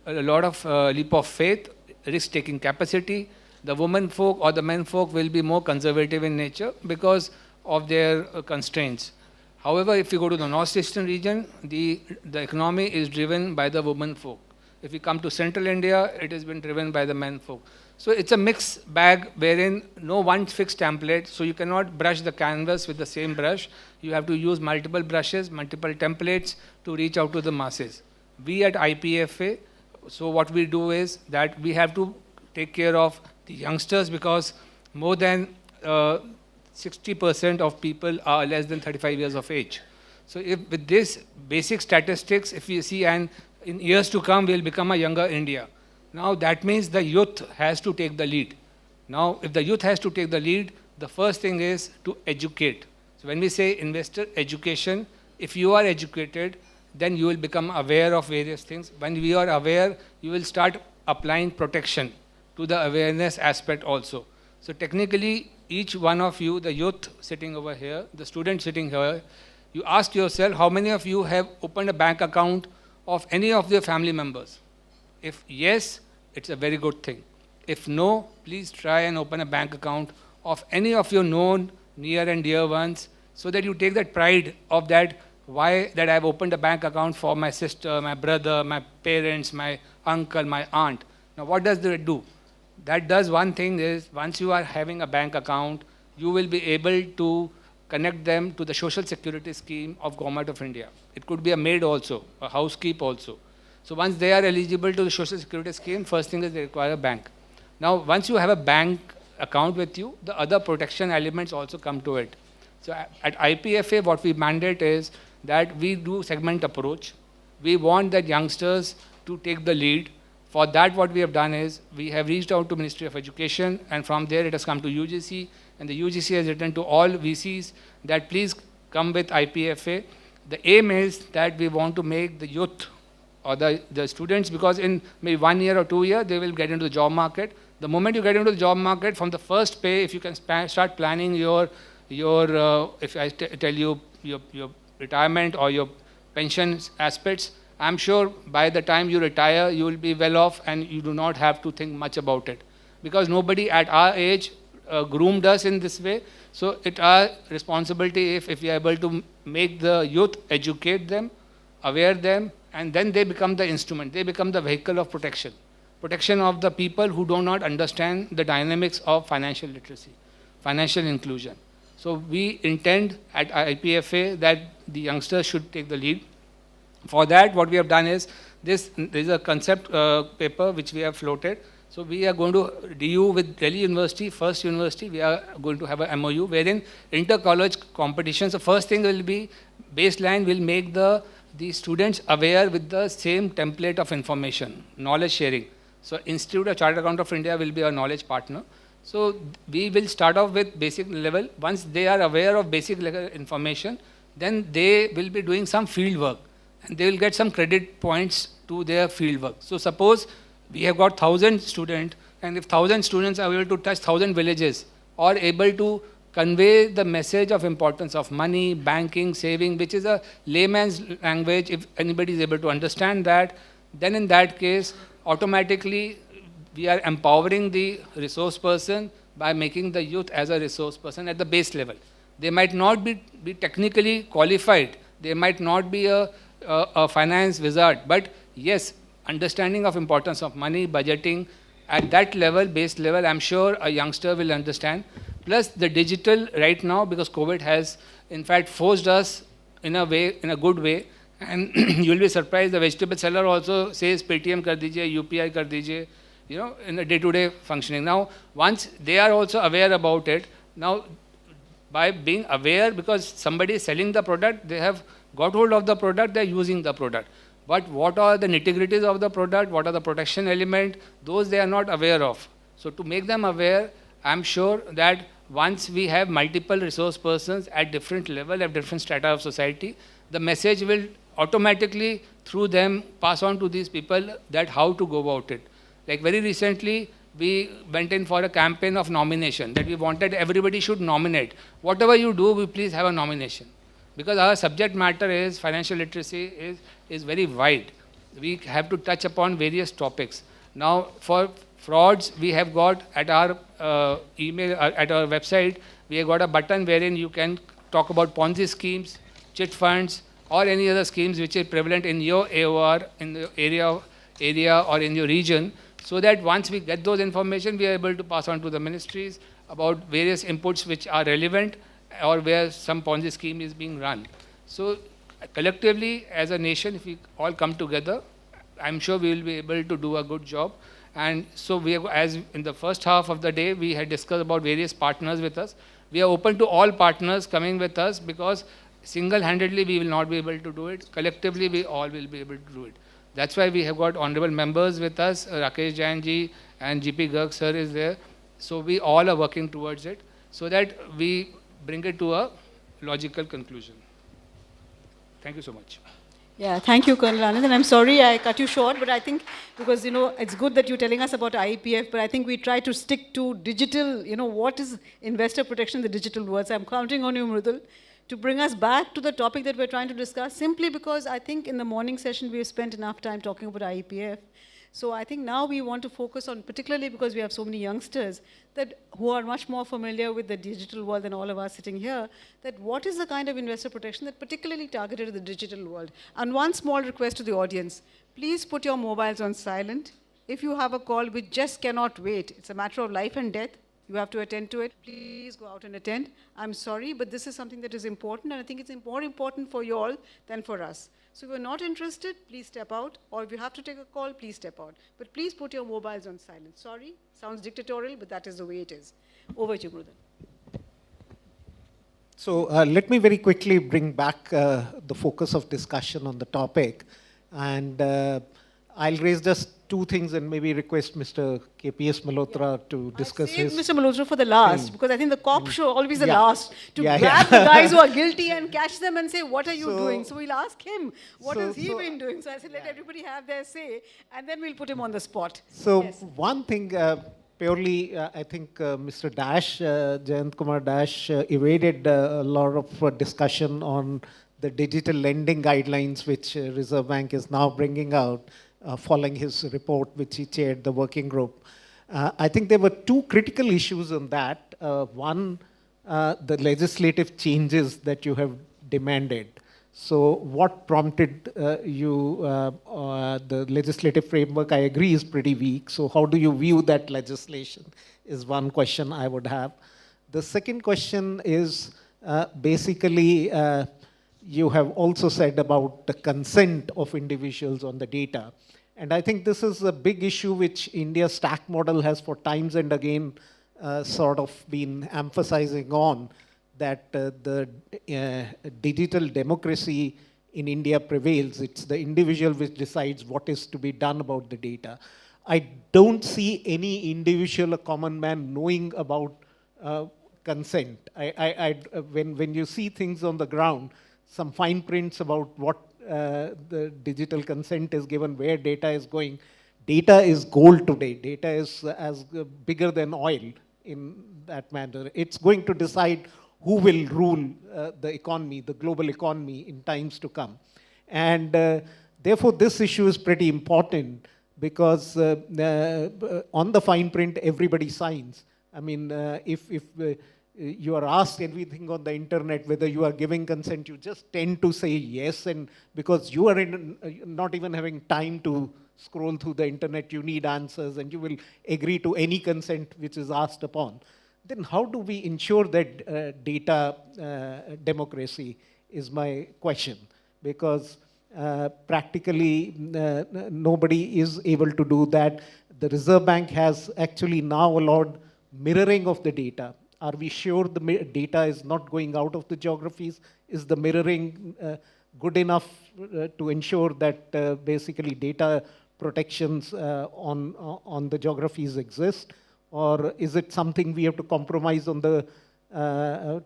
a lot of leap of faith, risk-taking capacity. The woman folk or the men folk will be more conservative in nature because of their constraints. However, if you go to the northeastern region, the economy is driven by the woman folk. If you come to central India, it has been driven by the men folk. So it's a mixed bag wherein no one fixed template, so you cannot brush the canvas with the same brush. You have to use multiple brushes, multiple templates to reach out to the masses. We at IPFA, so what we do is that we have to take care of the youngsters, because more than 60% of people are less than 35 years of age. So if with this basic statistics, if you see, and in years to come, we'll become a younger India. Now that means the youth has to take the lead. Now, if the youth has to take the lead, the first thing is to educate. So when we say investor education, if you are educated, then you will become aware of various things. When we are aware, you will start applying protection to the awareness aspect also. So technically, each one of you, the youth sitting over here, the student sitting here, you ask yourself how many of you have opened a bank account of any of your family members. If yes, it's a very good thing. If no, please try and open a bank account of any of your known, near and dear ones, so that you take that pride of that, why that I've opened a bank account for my sister, my brother, my parents, my uncle, my aunt. Now what does that do? That does one thing is, once you are having a bank account, you will be able to connect them to the social security scheme of Government of India. It could be a maid also, a housekeeper also. So once they are eligible to the social security scheme, first thing is they require a bank. Now once you have a bank account with you, the other protection elements also come to it. So at IPFA, what we mandate is that we do segment approach. We want that youngsters to take the lead. For that, what we have done is, we have reached out to Ministry of Education, and from there it has come to UGC, and the UGC has written to all VCs that please come with IPFA. The aim is that we want to make the youth or the students, because in maybe 1 year or 2 years, they will get into the job market. The moment you get into the job market, from the first pay, if you can start planning your if I tell you your retirement or your pension aspects, I'm sure by the time you retire, you will be well off and you do not have to think much about it. Because nobody at our age groomed us in this way. So it's our responsibility if we are able to make the youth, educate them, aware them, and then they become the instrument. They become the vehicle of protection. Protection of the people who do not understand the dynamics of financial literacy, financial inclusion. So we intend at IPFA that the youngsters should take the lead. For that, what we have done is, there is a concept paper which we have floated. So we are going to DU with Delhi University, first university, we are going to have a MOU wherein inter-college competitions. The first thing will be, baseline will make the students aware with the same template of information, knowledge sharing. So Institute of Chartered Accountants of India will be our knowledge partner. So we will start off with basic level. Once they are aware of basic level information, then they will be doing some field work. And they will get some credit points to their field work. So suppose we have got 1,000 students, and if 1,000 students are able to touch 1,000 villages, or able to convey the message of importance of money, banking, saving, which is a layman's language, if anybody is able to understand that, then in that case, automatically we are empowering the resource person by making the youth as a resource person at the base level. They might not be technically qualified, they might not be a finance wizard, but yes, understanding of importance of money, budgeting, at that level, base level, I'm sure a youngster will understand. Plus the digital right now, because COVID has in fact forced us in a way, in a good way, and you'll be surprised, the vegetable seller also says Paytm kar dijiye, UPI kar dijiye, you know, in the day-to-day functioning. Now, once they are also aware about it, now by being aware, because somebody is selling the product, they have got hold of the product, they're using the product. But what are the nitty-gritties of the product, what are the protection element, those they are not aware of. So to make them aware, I'm sure that once we have multiple resource persons at different level, at different strata of society, the message will automatically through them pass on to these people that how to go about it. Like very recently, we went in for a campaign of nomination, that we wanted everybody should nominate. Whatever you do, we please have a nomination. Because our subject matter is, financial literacy is very wide. We have to touch upon various topics. Now, for frauds, we have got at our email, at our website, we have got a button wherein you can talk about Ponzi schemes, chit funds, or any other schemes which are prevalent in your AOR, in the area or in your region, so that once we get those information, we are able to pass on to the ministries about various inputs which are relevant or where some Ponzi scheme is being run. So collectively, as a nation, if we all come together, I'm sure we will be able to do a good job. And so we have, as in the first half of the day, we had discussed about various partners with us. We are open to all partners coming with us, because single-handedly we will not be able to do it. Collectively, we all will be able to do it. That's why we have got honorable members with us, Rakesh Jain ji and GP Garg sir is there. So we all are working towards it, so that we bring it to a logical conclusion. Thank you so much. Yeah, thank you, Colonel Anand. And I'm sorry I cut you short, but I think because, you know, it's good that you're telling us about IPF, but I think we try to stick to digital, you know, what is investor protection in the digital world. So I'm counting on you, Mrudul, to bring us back to the topic that we're trying to discuss, simply because I think in the morning session we've spent enough time talking about IPF. So I think now we want to focus on, particularly because we have so many youngsters that who are much more familiar with the digital world than all of us sitting here, that what is the kind of investor protection that particularly targeted at the digital world. And one small request to the audience, please put your mobiles on silent. If you have a call which just cannot wait, it's a matter of life and death, you have to attend to it, please go out and attend. I'm sorry, but this is something that is important, and I think it's more important for you all than for us. So if you're not interested, please step out, or if you have to take a call, please step out. But please put your mobiles on silent. Sorry, sounds dictatorial, but that is the way it is. Over to you, Mrudal. So let me very quickly bring back the focus of discussion on the topic. And I'll raise just two things and maybe request Mr. KPS Malhotra to discuss I saved his. Mr. Malhotra for the last thing. because I think the cop show always the Yeah. last to Yeah, grab yeah. the guys who are guilty and catch them and say, what are you So- doing? So we'll ask him, what so- has he so- been doing? So I said, let everybody have their say and then we'll put him on the spot. So Yes. one thing, purely, I think Mr. Dash, Jayant Kumar Dash, evaded a lot of discussion on the digital lending guidelines, which Reserve Bank is now bringing out, following his report, which he chaired the working group. I think there were two critical issues on that. One, the legislative changes that you have demanded. So what prompted the legislative framework, I agree, is pretty weak. So how do you view that legislation is one question I would have. The second question is basically, you have also said about the consent of individuals on the data. And I think this is a big issue which India's stack model has for times and again sort of been emphasizing on, that the digital democracy in India prevails. It's the individual which decides what is to be done about the data. I don't see any individual, a common man, knowing about consent. When you see things on the ground, some fine prints about what the digital consent is given, where data is going. Data is gold today. Data is as bigger than oil in that manner. It's going to decide who will rule the economy, the global economy in times to come. And therefore, this issue is pretty important because on the fine print, everybody signs. I mean, if you are asked everything on the internet, whether you are giving consent, you just tend to say yes, and because you are not even having time to scroll through the internet, you need answers, and you will agree to any consent which is asked upon. Then how do we ensure that data democracy is my question, because practically nobody is able to do that. The Reserve Bank has actually now allowed mirroring of the data. Are we sure the data is not going out of the geographies? Is the mirroring good enough to ensure that basically data protections on the geographies exist? Or is it something we have to compromise on the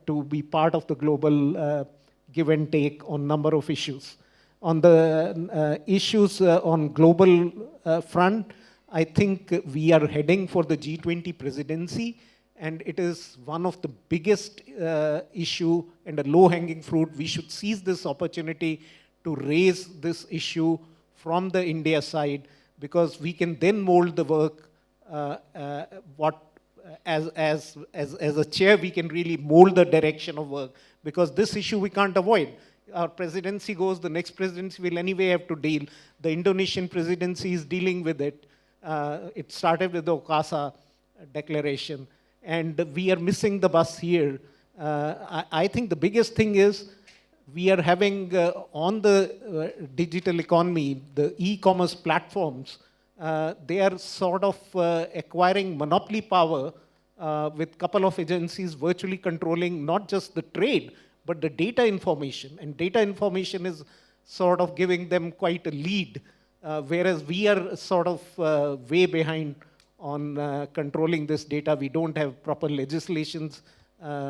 to be part of the global give and take on number of issues? On the issues on global front, I think we are heading for the G20 presidency, and it is one of the biggest issue and a low-hanging fruit. We should seize this opportunity to raise this issue from the India side, because we can then mold the work. As a chair, we can really mold the direction of work, because this issue we can't avoid. Our presidency goes, the next presidency will anyway have to deal. The Indonesian presidency is dealing with it. It started with the Okasa declaration, and we are missing the bus here. I think the biggest thing is we are having on the digital economy, the e-commerce platforms, they are sort of acquiring monopoly power with a couple of agencies virtually controlling not just the trade, but the data information. And data information is sort of giving them quite a lead, whereas we are sort of way behind on controlling this data. We don't have proper legislations.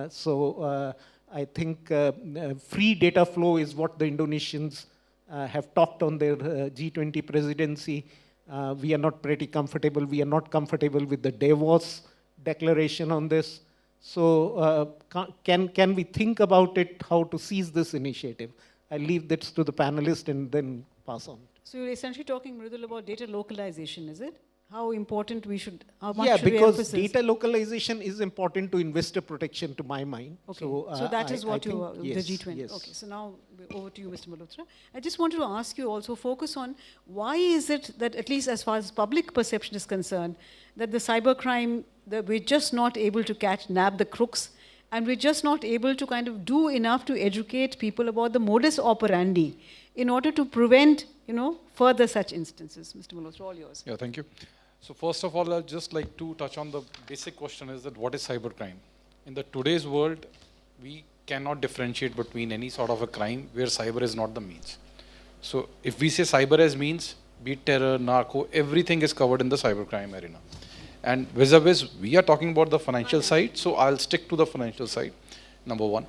So I think free data flow is what the Indonesians have talked on their G20 presidency. We are not pretty comfortable. We are not comfortable with the Davos declaration on this. So can we think about it, how to seize this initiative? I'll leave this to the panelists and then pass on. So you're essentially talking, Mridul, about data localization, is it? How important we should, how much Yeah, should we because emphasize? data localization is important to investor protection, to my mind. Okay, So, that is what think, you, yes, the G20. yes. Okay, so now over to you, Mr. Malhotra. I just wanted to ask you also, focus on why is it that, at least as far as public perception is concerned, that the cybercrime, that we're just not able to nab the crooks, and we're just not able to kind of do enough to educate people about the modus operandi in order to prevent, further such instances. Mr. Malhotra, all yours. Yeah, thank you. So first of all, I'd just like to touch on the basic question is that what is cybercrime? In the today's world, we cannot differentiate between any sort of a crime where cyber is not the means. So if we say cyber as means, be it terror, narco, everything is covered in the cybercrime arena. And vis-a-vis, we are talking about the financial side, so I'll stick to the financial side, number one.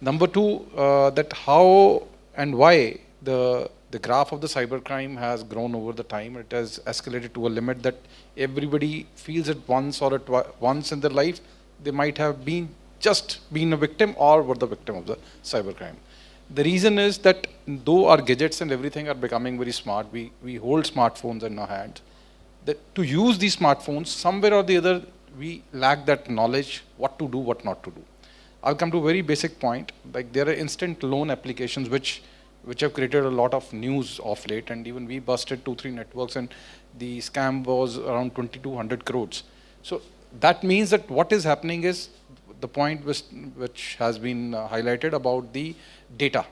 Number two, that how and why the graph of the cybercrime has grown over the time. It has escalated to a limit that everybody feels it once or once in their life. They might have just been a victim or were the victim of the cybercrime. The reason is that though our gadgets and everything are becoming very smart, we hold smartphones in our hands, that to use these smartphones, somewhere or the other, we lack that knowledge, what to do, what not to do. I'll come to a very basic point, like there are instant loan applications which have created a lot of news of late, and even we busted 2-3 networks and the scam was around 2,200 crores. So that means that what is happening is the point which has been highlighted about the data.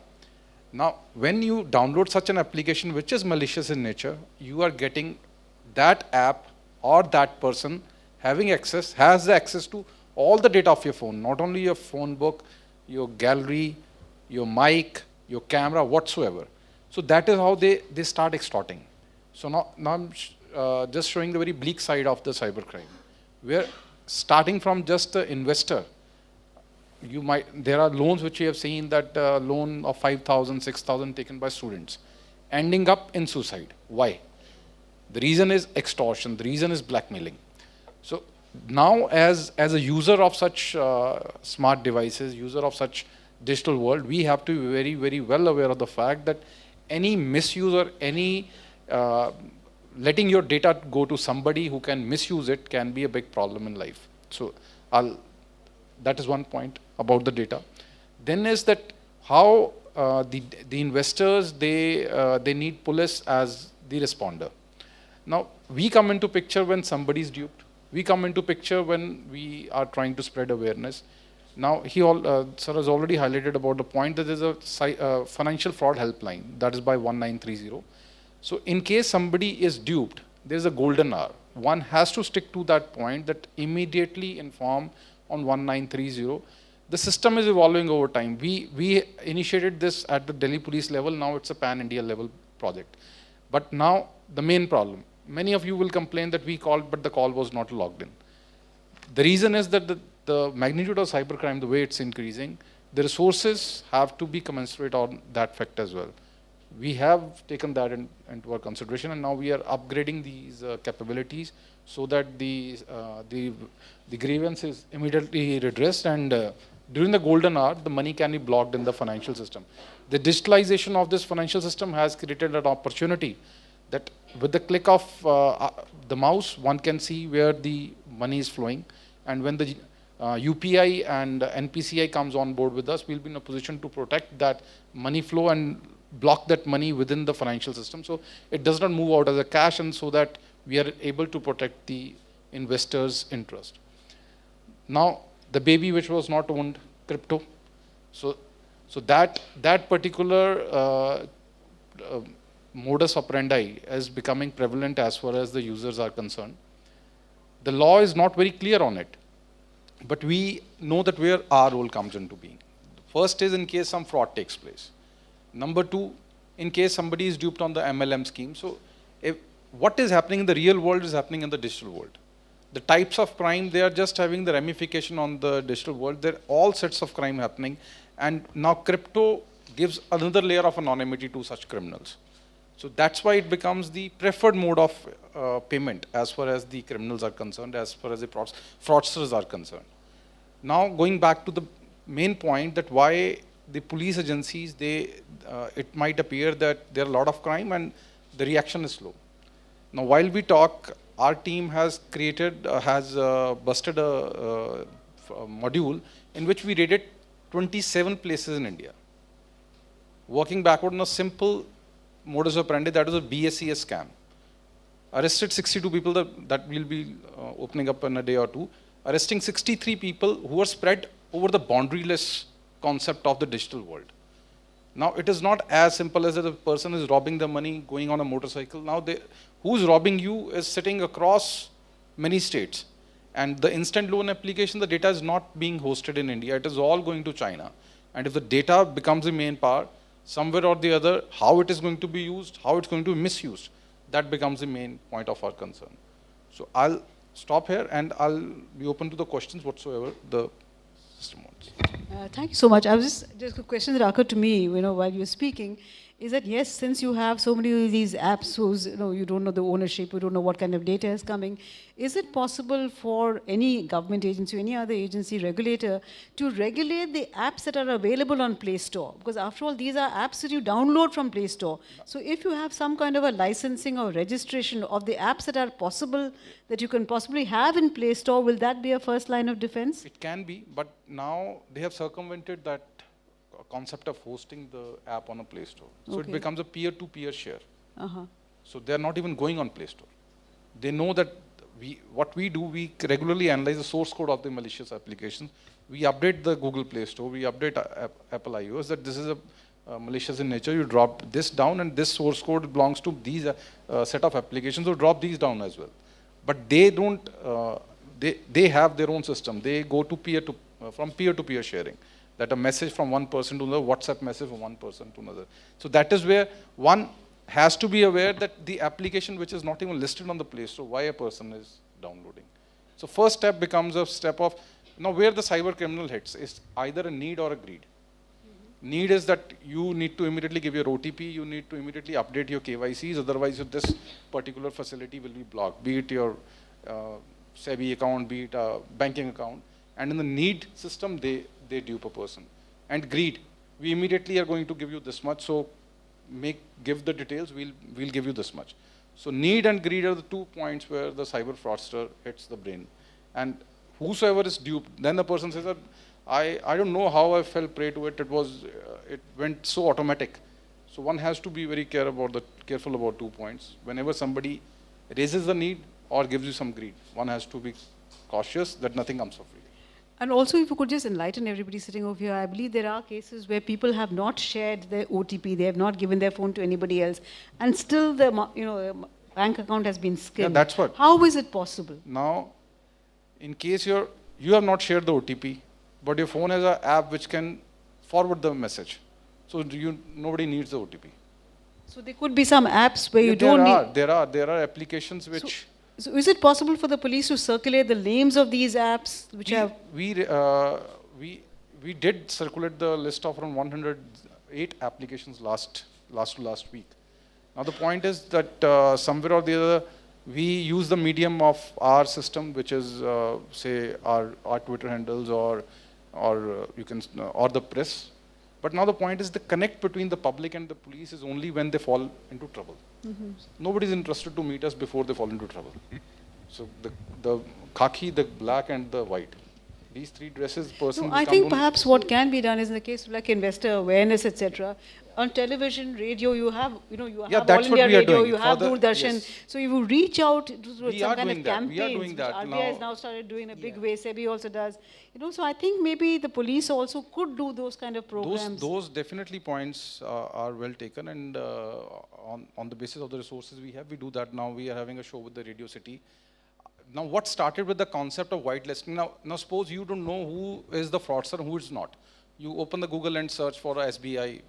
Now, when you download such an application which is malicious in nature, you are getting that app or that person has the access to all the data of your phone, not only your phone book, your gallery, your mic, your camera, whatsoever. So that is how they start extorting. So now I'm just showing the very bleak side of the cybercrime, where starting from just the investor, there are loans which you have seen that loan of 5,000, 6,000 taken by students, ending up in suicide. Why? The reason is extortion. The reason is blackmailing. So now as a user of such smart devices, user of such digital world, we have to be very, very well aware of the fact that any misuse or any letting your data go to somebody who can misuse it can be a big problem in life. So that is one point about the data. Then is that how the investors, they need police as the responder. Now, we come into picture when somebody is duped. We come into picture when we are trying to spread awareness. Now, sir has already highlighted about the point that there is a financial fraud helpline, that is by 1930. So, in case somebody is duped, there is a golden hour. One has to stick to that point, that immediately inform on 1930. The system is evolving over time. We initiated this at the Delhi police level. Now it's a pan-India level project. But now the main problem, many of you will complain that we called, but the call was not logged in. The reason is that the magnitude of cybercrime, the way it's increasing, the resources have to be commensurate on that fact as well. We have taken that into our consideration, and now we are upgrading these capabilities so that the grievance is immediately redressed, and during the golden hour, the money can be blocked in the financial system. The digitalization of this financial system has created an opportunity that with the click of the mouse, one can see where the money is flowing, and when the UPI and NPCI comes on board with us, we'll be in a position to protect that money flow and block that money within the financial system, so it does not move out as a cash, and so that we are able to protect the investors' interest. Now, the baby which was not owned, crypto. So that particular modus operandi is becoming prevalent as far as the users are concerned. The law is not very clear on it, but we know that where our role comes into being. First is in case some fraud takes place. Number two, in case somebody is duped on the MLM scheme. So what is happening in the real world is happening in the digital world. The types of crime, they are just having the ramification on the digital world. There are all sets of crime happening, and now crypto gives another layer of anonymity to such criminals. So that's why it becomes the preferred mode of payment as far as the criminals are concerned, as far as the fraudsters are concerned. Now going back to the main point, that why the police agencies, it might appear that there are a lot of crime and the reaction is slow. Now while we talk, our team has busted a module in which we raided 27 places in India. Working backward on a simple modus operandi, that was a BSES scam. Arrested 62 people that we'll be opening up in a day or two. Arresting 63 people who were spread over the boundaryless concept of the digital world. Now it is not as simple as that a person is robbing the money going on a motorcycle. Now who's robbing you is sitting across many states. And the instant loan application, the data is not being hosted in India. It is all going to China. And if the data becomes the main power, somewhere or the other, how it is going to be used, how it's going to be misused, That becomes the main point of our concern. So I'll stop here and I'll be open to the questions whatsoever the system wants. Thank you so much. I was just a question that occurred to me, while you were speaking, is that yes, since you have so many of these apps whose, you don't know the ownership, you don't know what kind of data is coming, is it possible for any government agency or any other agency regulator to regulate the apps that are available on Play Store? Because after all, these are apps that you download from Play Store. So if you have some kind of a licensing or registration of the apps that are possible, that you can possibly have in Play Store, will that be a first line of defense? It can be, but now they have circumvented that concept of hosting the app on a Play Store. So it becomes a peer-to-peer share. So they're not even going on Play Store. They know that what we do, we regularly analyze the source code of the malicious applications. We update the Google Play Store, we update Apple iOS that this is a malicious in nature. You drop this down and this source code belongs to these set of applications, so drop these down as well. But they don't, they have their own system. They go to from peer-to-peer sharing. That a message from one person to another, WhatsApp message from one person to another. So that is where one has to be aware that the application which is not even listed on the Play Store, why a person is downloading. So first step becomes a step of, where the cyber criminal hits is either a need or a greed. Need is that you need to immediately give your OTP, you need to immediately update your KYCs, otherwise this particular facility will be blocked, be it your SEBI account, be it a banking account. And in the need system, they dupe a person. And greed, we immediately are going to give you this much, so give the details, we'll give you this much. So need and greed are the 2 points where the cyber fraudster hits the brain. And whosoever is duped, then the person says that, I don't know how I fell prey to it, it went so automatic. So one has to be very careful about 2 points. Whenever somebody raises the need or gives you some greed, one has to be cautious that nothing comes for free. And also, if you could just enlighten everybody sitting over here, I believe there are cases where people have not shared their OTP, they have not given their phone to anybody else, and still the bank account has been skimmed. Yeah, that's what. How is it possible? Now, in case you have not shared the OTP, but your phone has an app which can forward the message, so nobody needs the OTP. So there could be some apps where you don't need. There are applications which. So is it possible for the police to circulate the names of these apps which we did circulate the list of around 108 applications last week. Now the point is that somewhere or the other we use the medium of our system, which is say our Twitter handles or you can or the press. But now the point is the connect between the public and the police is only when they fall into trouble. Nobody is interested to meet us before they fall into trouble. So the khaki, the black and the white. These 3 dresses person. I think perhaps what can be done is in the case of like investor awareness, etc. On television, radio, you have All India Radio, you have Doordarshan. Yes. So you reach out to some kind of campaigns. We are doing that. RBI has now started doing a big way. SEBI also does. So I think maybe the police also could do those kind of programs. Those definitely points are well taken, and on the basis of the resources we have, we do that now. We are having a show with the Radio City. Now, what started with the concept of whitelisting? Now suppose you don't know who is the fraudster and who is not. You open the Google and search for a SBI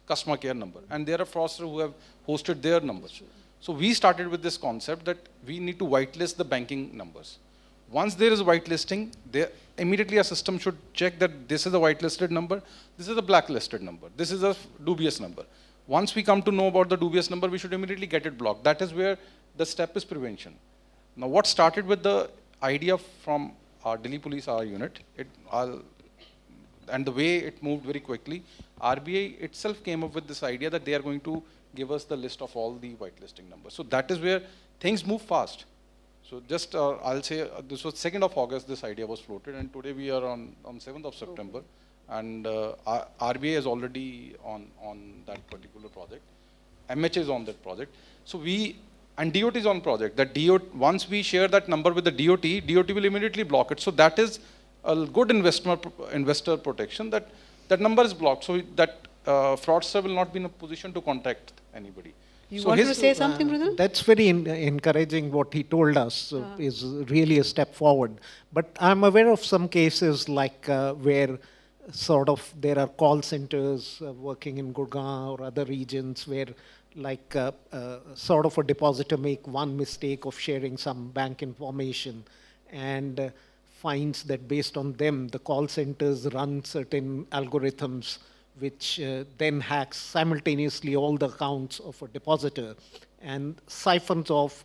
customer care number, and there are fraudsters who have hosted their numbers. So we started with this concept that we need to whitelist the banking numbers. Once there is whitelisting, immediately a system should check that this is a whitelisted number, this is a blacklisted number, this is a dubious number. Once we come to know about the dubious number, we should immediately get it blocked. That is where the step is prevention. Now, what started with the idea from our Delhi Police, our unit, and the way it moved very quickly, RBI itself came up with this idea that they are going to give us the list of all the whitelisting numbers. So that is where things move fast. So just I'll say this was 2nd of August this idea was floated, and today we are on 7th of September, and RBI is already on that particular project. MH is on that project. So and DOT is on project. That once we share that number with the DOT will immediately block it. So that is a good investor protection, that number is blocked, so that fraudster will not be in a position to contact anybody. You want to say something, Mridul? That's very encouraging. What he told us is really a step forward. But I'm aware of some cases like where sort of there are call centers working in Gurgaon or other regions where like sort of a depositor make one mistake of sharing some bank information and finds that based on them, the call centers run certain algorithms which then hacks simultaneously all the accounts of a depositor and siphons off,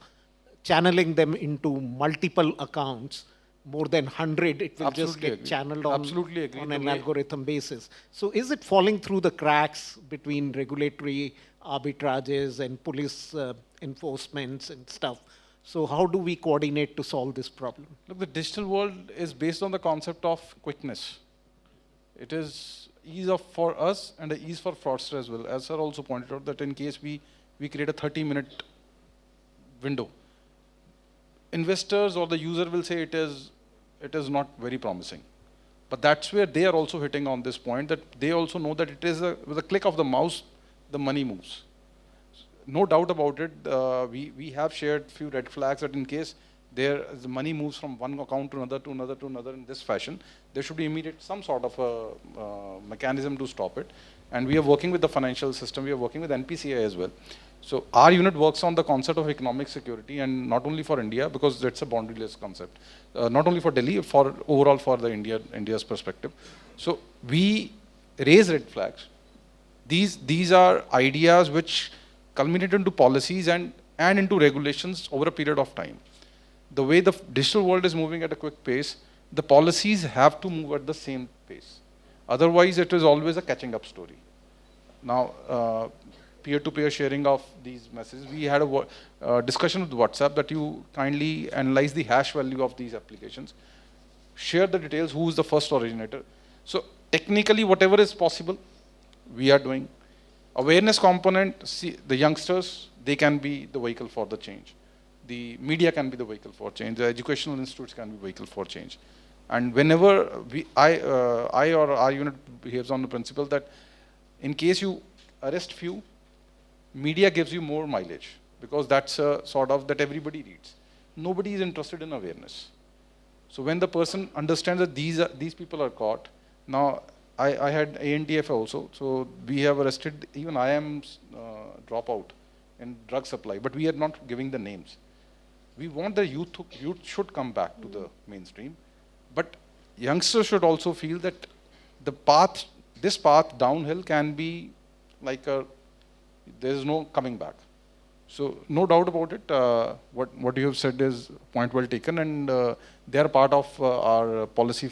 channeling them into multiple accounts, more than 100, it will just Absolutely get agree. channeled Absolutely agree. on The an way- algorithm basis. So is it falling through the cracks between regulatory arbitrages and police enforcements and stuff? So how do we coordinate to solve this problem? Look, the digital world is based on the concept of quickness. It is ease of for us and the ease for fraudster as well. As sir also pointed out that in case we create a 30-minute window, investors or the user will say it is not very promising. But that's where they are also hitting on this point, that they also know that it is with a click of the mouse, the money moves. No doubt about it. We have shared few red flags that in case the money moves from one account to another, to another, to another in this fashion, there should be immediate some sort of a mechanism to stop it. And we are working with the financial system. We are working with NPCI as well. So our unit works on the concept of economic security, and not only for India, because that's a boundaryless concept. Not only for Delhi, for overall for the India's perspective. So we raise red flags. These are ideas which culminate into policies and into regulations over a period of time. The way the digital world is moving at a quick pace, the policies have to move at the same pace. Otherwise, it is always a catching up story. Now, peer-to-peer sharing of these messages, we had a discussion with WhatsApp that you kindly analyze the hash value of these applications, share the details, who is the first originator. So technically, whatever is possible, we are doing. Awareness component, see, the youngsters, they can be the vehicle for the change. The media can be the vehicle for change. The educational institutes can be vehicle for change. And whenever I or our unit behaves on the principle that in case you arrest few, media gives you more mileage, because that's a sort of that everybody reads. Nobody is interested in awareness. So when the person understands that these people are caught, now I had ANTF also, so we have arrested even IIM's dropout in drug supply, but we are not giving the names. We want the youth should come back to the mainstream, but youngsters should also feel that this path downhill can be like there is no coming back. So no doubt about it, what you have said is point well taken, and they are part of our policy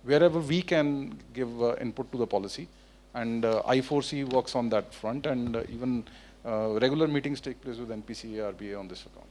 wherever we can give input to the policy. And I4C works on that front, and even regular meetings take place with NPCA, RBA on this account.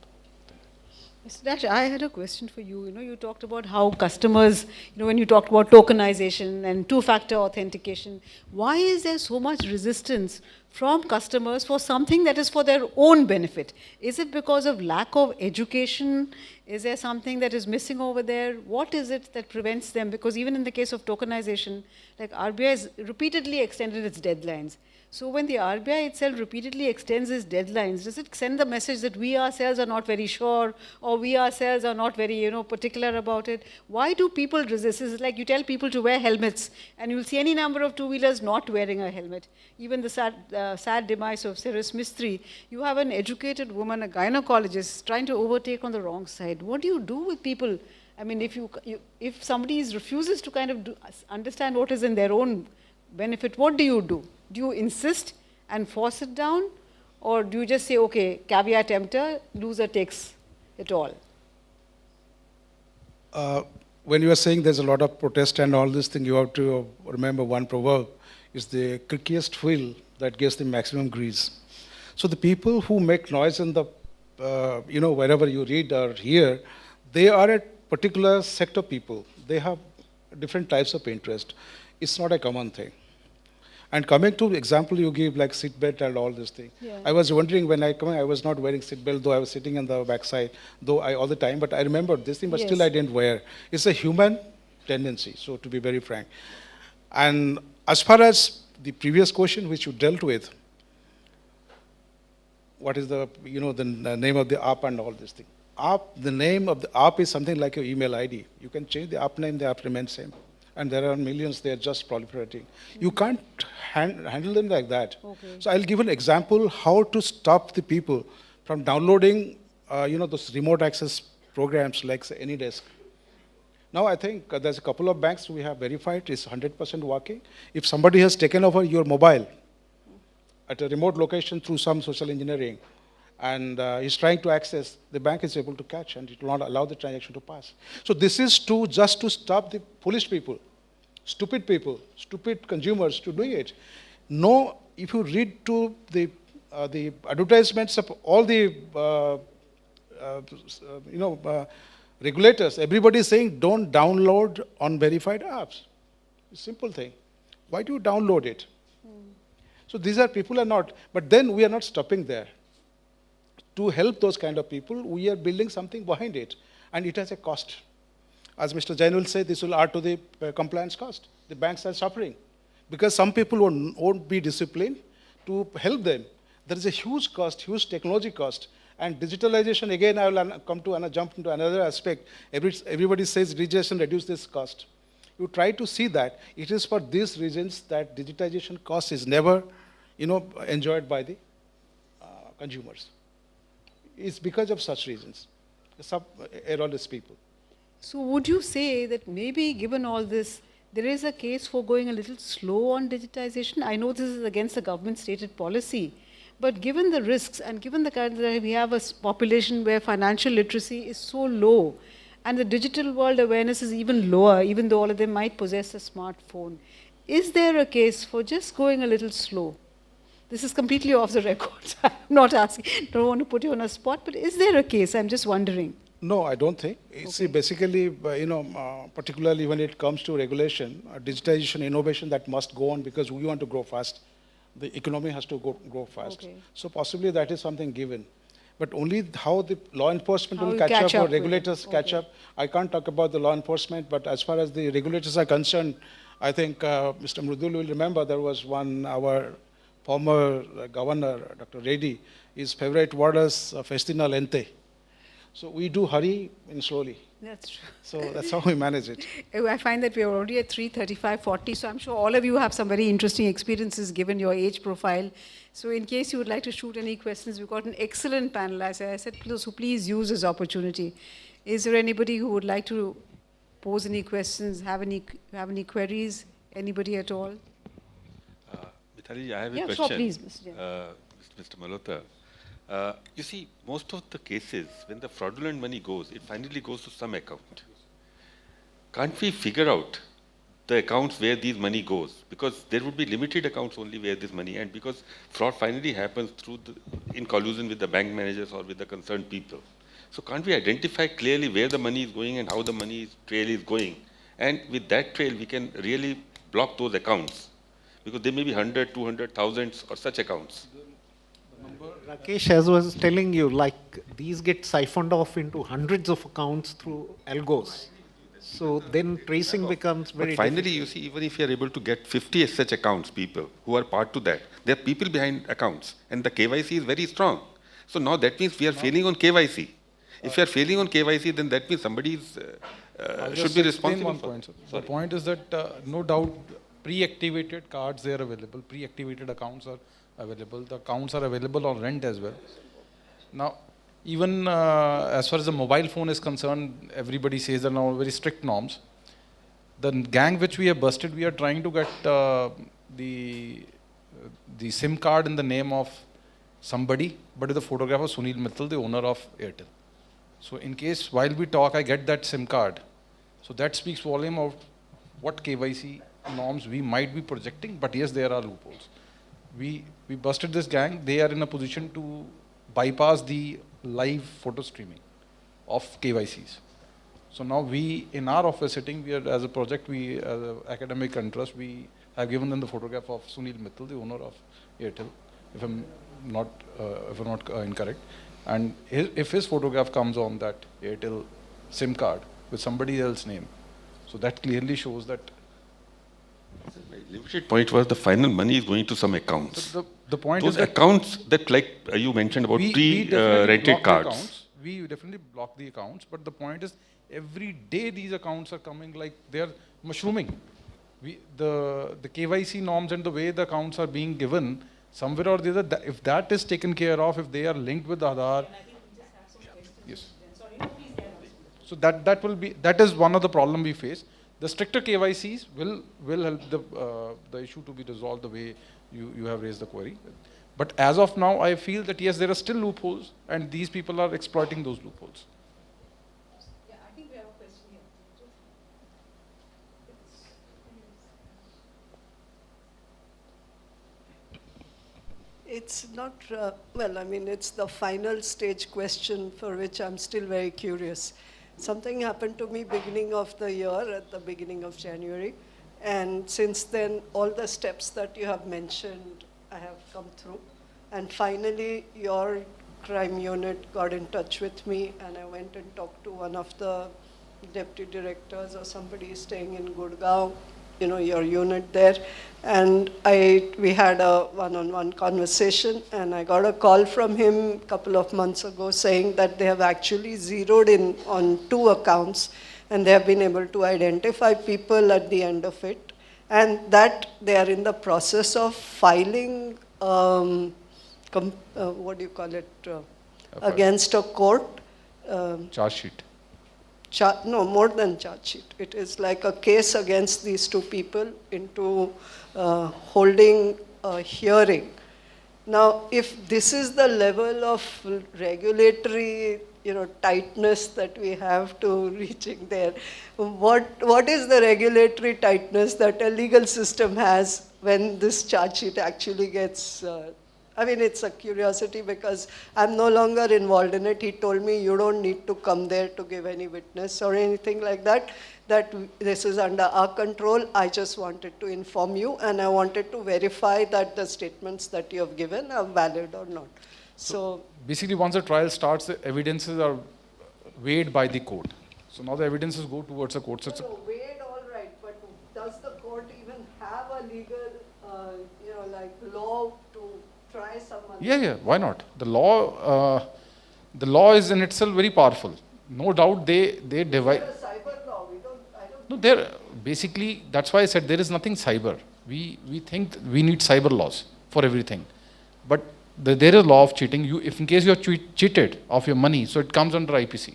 Mr. Dash, I had a question for you. You talked about how customers, when you talked about tokenization and two-factor authentication, why is there so much resistance from customers for something that is for their own benefit? Is it because of lack of education? Is there something that is missing over there? What is it that prevents them? Because even in the case of tokenization, like RBI has repeatedly extended its deadlines. So when the RBI itself repeatedly extends its deadlines, does it send the message that we ourselves are not very sure, or we ourselves are not very, particular about it? Why do people resist? It's like you tell people to wear helmets, and you'll see any number of two-wheelers not wearing a helmet. Even the sad demise of Cyrus Mistry, you have an educated woman, a gynecologist, trying to overtake on the wrong side. What do you do with people? I mean, if somebody refuses to kind of understand what is in their own benefit, what do you do? Do you insist and force it down? Or do you just say, okay, caveat emptor, loser takes it all? When you are saying there's a lot of protest and all this thing, you have to remember one proverb, is the quickest wheel that gets the maximum grease. So the people who make noise in the, wherever you read or hear, they are a particular set of people. They have different types of interest. It's not a common thing. And coming to example you give, like seat belt and all this thing. Yeah. I was wondering when I come, I was not wearing seat belt, though I was sitting in the backside, all the time, but I remember this thing, but Yes. still I didn't wear. It's a human tendency, so to be very frank. And as far as the previous question which you dealt with, what is the name of the app and all this thing. The name of the app is something like your email ID. You can change the app name, the app remains same. and there are millions, they are just proliferating. You can't handle them like that. Okay. So I'll give an example how to stop the people from downloading, those remote access programs like say, AnyDesk. Now I think there's a couple of banks we have verified it's 100% working. If somebody has taken over your mobile at a remote location through some social engineering, and is trying to access, the bank is able to catch and it will not allow the transaction to pass. So this is just to stop the foolish people, stupid consumers to doing it. No, if you read to the advertisements of all the regulators, everybody is saying don't download unverified apps. Simple thing. Why do you download it? So these are people are not, but then we are not stopping there. To help those kind of people, we are building something behind it, and it has a cost. As Mr. Jain will say, this will add to the compliance cost. The banks are suffering because some people won't be disciplined to help them. There is a huge cost, huge technology cost. And digitalization, again, I will jump into another aspect. Everybody says digitalization reduce this cost. You try to see that it is for these reasons that digitization cost is never, enjoyed by the consumers. It's because of such reasons, some erroneous people. So would you say that maybe given all this, there is a case for going a little slow on digitization? I know this is against the government stated policy, but given the risks and given the kind that we have a population where financial literacy is so low and the digital world awareness is even lower, even though all of them might possess a smartphone, is there a case for just going a little slow? This is completely off the record. I'm not asking, don't want to put you on a spot, but is there a case? I'm just wondering. No, I don't think. See, basically, particularly when it comes to regulation, digitization, innovation, that must go on because we want to grow fast. The economy has to grow fast. Okay. So possibly that is something given. But only how the law enforcement How will you catch up or with regulators it. catch Okay. up. I can't talk about the law enforcement, but as far as the regulators are concerned, I think Mr. Mrudul will remember there was our former governor, Dr. Reddy, his favorite word is festina lente. So we do hurry and slowly. That's true. So that's how we manage it. I find that we are already at 3:35, 40, so I'm sure all of you have some very interesting experiences given your age profile. So in case you would like to shoot any questions, we've got an excellent panel, as I said, so please use this opportunity. Is there anybody who would like to pose any questions, have any queries? Anybody at all? Mithali, I have a Yeah, question. sure, please, Mr. Jain. Mr. Malhotra. You see, most of the cases, when the fraudulent money goes, it finally goes to some account. Can't we figure out the accounts where these money goes? Because there would be limited accounts only where this money, and because fraud finally happens in collusion with the bank managers or with the concerned people. So can't we identify clearly where the money is going and how the money trail is going? And with that trail, we can really block those accounts. Because there may be 100, 200, thousands or such accounts. Rakesh, as I was telling you, like these get siphoned off into hundreds of accounts through algos. So then tracing becomes very But finally, difficult. you see, even if you are able to get 50 such accounts, people who are part to that, there are people behind accounts, and the KYC is very strong. So now that means we are failing on KYC. If you are failing on KYC, then that means somebody should be responsible one for point, sir. it. The point is that no doubt pre-activated cards, they are available, pre-activated accounts are available, the accounts are available on rent as well. Now, even as far as the mobile phone is concerned, everybody says there are now very strict norms. The gang which we have busted, we are trying to get the SIM card in the name of somebody, but with the photograph of Sunil Mittal, the owner of Airtel. So in case while we talk, I get that SIM card. So that speaks volume of what KYC norms we might be projecting, but yes, there are loopholes. We busted this gang. They are in a position to bypass the live photo streaming of KYCs. So now we, in our office sitting, we are, as a project, we, as an academic interest, we have given them the photograph of Sunil Mittal, the owner of Airtel, if I'm not incorrect. And if his photograph comes on that Airtel SIM card with somebody else's name, so that clearly shows that. My limited point was the final money is going to some accounts. The point Those is that accounts that, like you mentioned about we definitely pre-rented block the cards. accounts. We definitely block the accounts, but the point is, Every day these accounts are coming like they're mushrooming. The KYC norms and the way the accounts are being given, somewhere or the other, if that is taken care of, if they are linked with Aadhaar, yes. So that is one of the problem we face. The stricter KYCs will help the issue to be resolved the way you have raised the query. But as of now, I feel that yes, there are still loopholes, and these people are exploiting those loopholes. Yeah, I think we have a question here. It's not, well, I mean, it's the final stage question for which I'm still very curious. Something happened to me beginning of the year, at the beginning of January. And since then, all the steps that you have mentioned, I have come through. And finally, your crime unit got in touch with me, and I went and talked to one of the deputy directors or somebody staying in Gurgaon, you know, your unit there. And we had a one-on-one conversation, and I got a call from him a couple of months ago saying that they have actually zeroed in on 2 accounts, and they have been able to identify people at the end of it, and that they are in the process of filing, what do you call it, against a court. Charge sheet. No, more than charge sheet. It is like a case against these 2 people into holding a hearing. Now, if this is the level of regulatory, you know, tightness that we have to reaching there, what is the regulatory tightness that a legal system has when this charge sheet actually gets I mean, it's a curiosity because I'm no longer involved in it. He told me, you don't need to come there to give any witness or anything like that, that this is under our control. I just wanted to inform you, and I wanted to verify that the statements that you have given are valid or not. So basically, once the trial starts, the evidences are weighed by the court. So now the evidences go towards the court. No, weighed all right, but does the court even have a legal, you know, like law to try someone? Yeah, why not? The law is in itself very powerful. No doubt they divide. It's a cyber law. I don't. No, there basically that's why I said there is nothing cyber. We think we need cyber laws for everything, but there is a law of cheating. If in case you are cheated of your money, so it comes under IPC.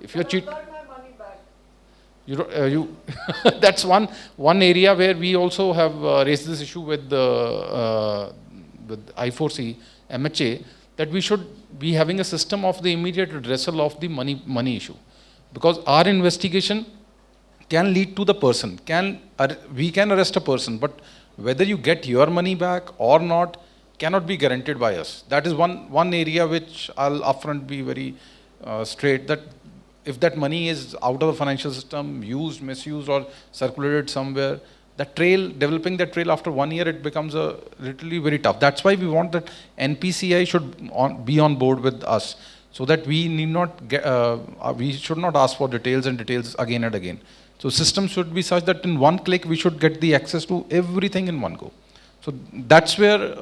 If you're cheat. I got my money back. You that's one area where we also have raised this issue with the with I4C, MHA, that we should be having a system of the immediate redressal of the money issue, because our investigation can lead to the person. We can arrest a person, but whether you get your money back or not cannot be guaranteed by us. That is one area which I'll upfront be very straight, that if that money is out of the financial system, used, misused, or circulated somewhere, developing that trail after 1 year, it becomes literally very tough. That's why we want that NPCI should be on board with us, so that we need not we should not ask for details again and again. So systems should be such that in one click we should get the access to everything in one go. So that's where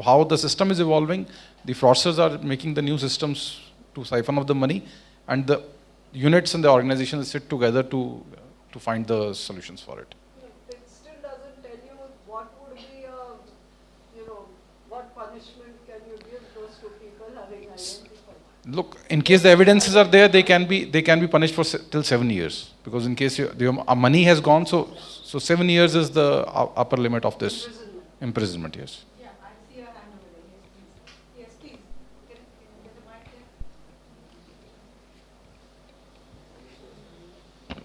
how the system is evolving. The fraudsters are making the new systems to siphon off the money, and the units and the organizations sit together to find the solutions for it. It still doesn't tell you what would be you know, what punishment can you give those 2 people having identified. Look, in case the evidences are there, they can be punished for till 7 years, because in case your money has gone, so 7 years is the upper limit of this imprisonment. Yes. Yeah, I see your hand over there. Yes, please. Can you get the mic there?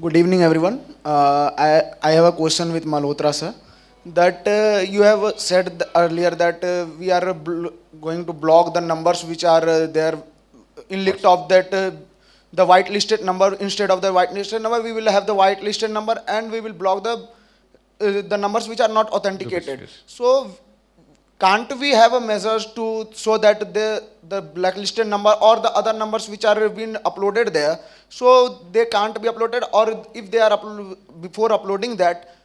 Good evening, everyone. I have a question with Malhotra sir. That you have said earlier that we are going to block the numbers which are there in list of that the whitelisted number. Instead of the whitelisted number, we will have the whitelisted number, and we will block the numbers which are not authenticated. Yes. So can't we have a measures to so that the blacklisted number or the other numbers which are being uploaded there, so they can't be uploaded, or if they are before uploading that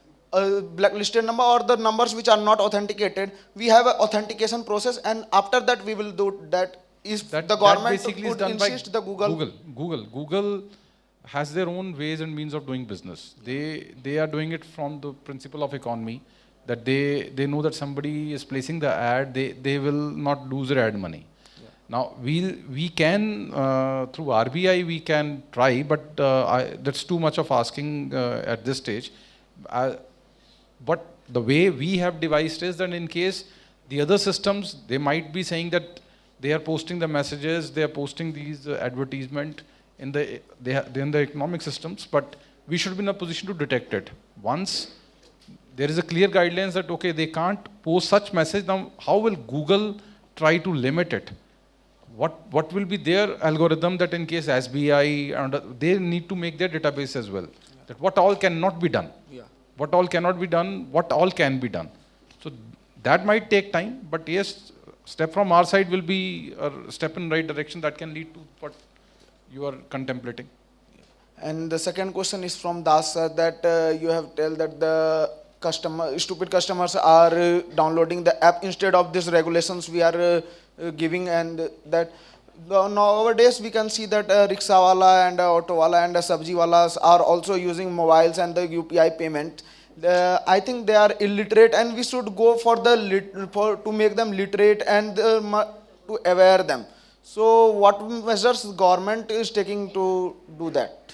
blacklisted number or the numbers which are not authenticated, we have an authentication process, and after that we will do that if That, the that government basically is would done by insist the Google. Google has their own ways and means of doing business. They are doing it from the principle of economy, that they know that somebody is placing the ad, they will not lose their ad money. Now, we can, through RBI, we can try, but that's too much of asking at this stage. But the way we have devised is that in case the other systems, they might be saying that they are posting the messages, they are posting these advertisement in the economic systems, but we should be in a position to detect it. Once there is a clear guidelines that, okay, they can't post such message, now how will Google try to limit it? What will be their algorithm that in case SBI, and they need to make their database as well, that what all cannot be done, what all cannot be done, what all can be done. So that might take time, but yes, step from our side will be a step in right direction that can lead to what you are contemplating. And the second question is from Das sir, that you have told that the stupid customers are downloading the app instead of these regulations we are giving, and that nowadays we can see that rickshaw wala and auto wala and sabji walas are also using mobiles and the UPI payment. I think they are illiterate, and we should go for to make them literate and to aware them. So what measures government is taking to do that?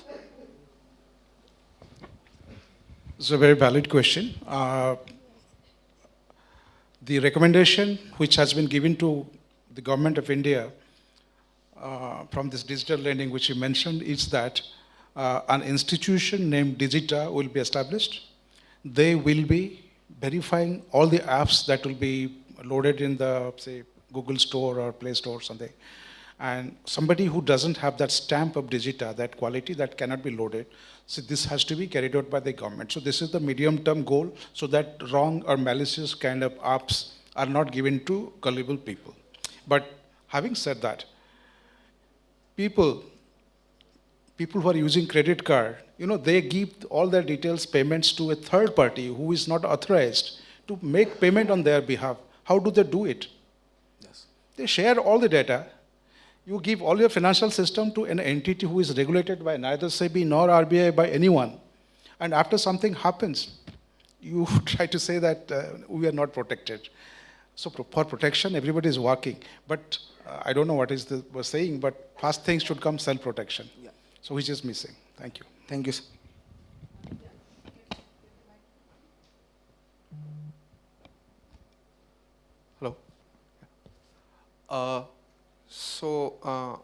It's a very valid question. The recommendation which has been given to the government of India from this digital lending which you mentioned is that an institution named Digita will be established. They will be verifying all the apps that will be loaded in the, say, Google Store or Play Store or something. And somebody who doesn't have that stamp of Digita, that quality, that cannot be loaded. So this has to be carried out by the government. So this is the medium-term goal, so that wrong or malicious kind of apps are not given to gullible people. But having said that, people who are using credit card, they give all their details, payments to a third party who is not authorized to make payment on their behalf. How do they do it? Yes. They share all the data. You give all your financial system to an entity who is regulated by neither SEBI nor RBI, by anyone. And after something happens, you try to say that we are not protected. So for protection, everybody is working. But I don't know what was saying, but first things should come self-protection. Yeah. So which is missing. Thank you. Thank you, sir. Hello.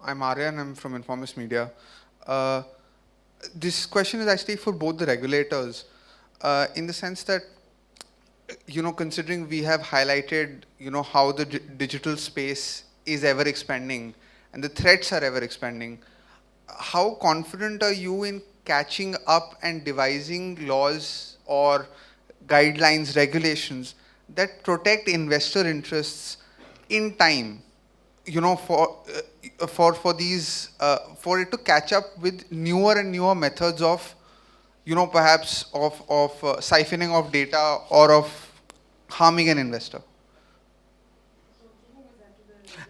I'm Aryan, I'm from Informist Media. This question is actually for both the regulators, in the sense that, considering we have highlighted, how the digital space is ever expanding and the threats are ever expanding, how confident are you in catching up and devising laws or guidelines, regulations that protect investor interests in time, for these, for it to catch up with newer and newer methods of, perhaps of siphoning of data or of harming an investor?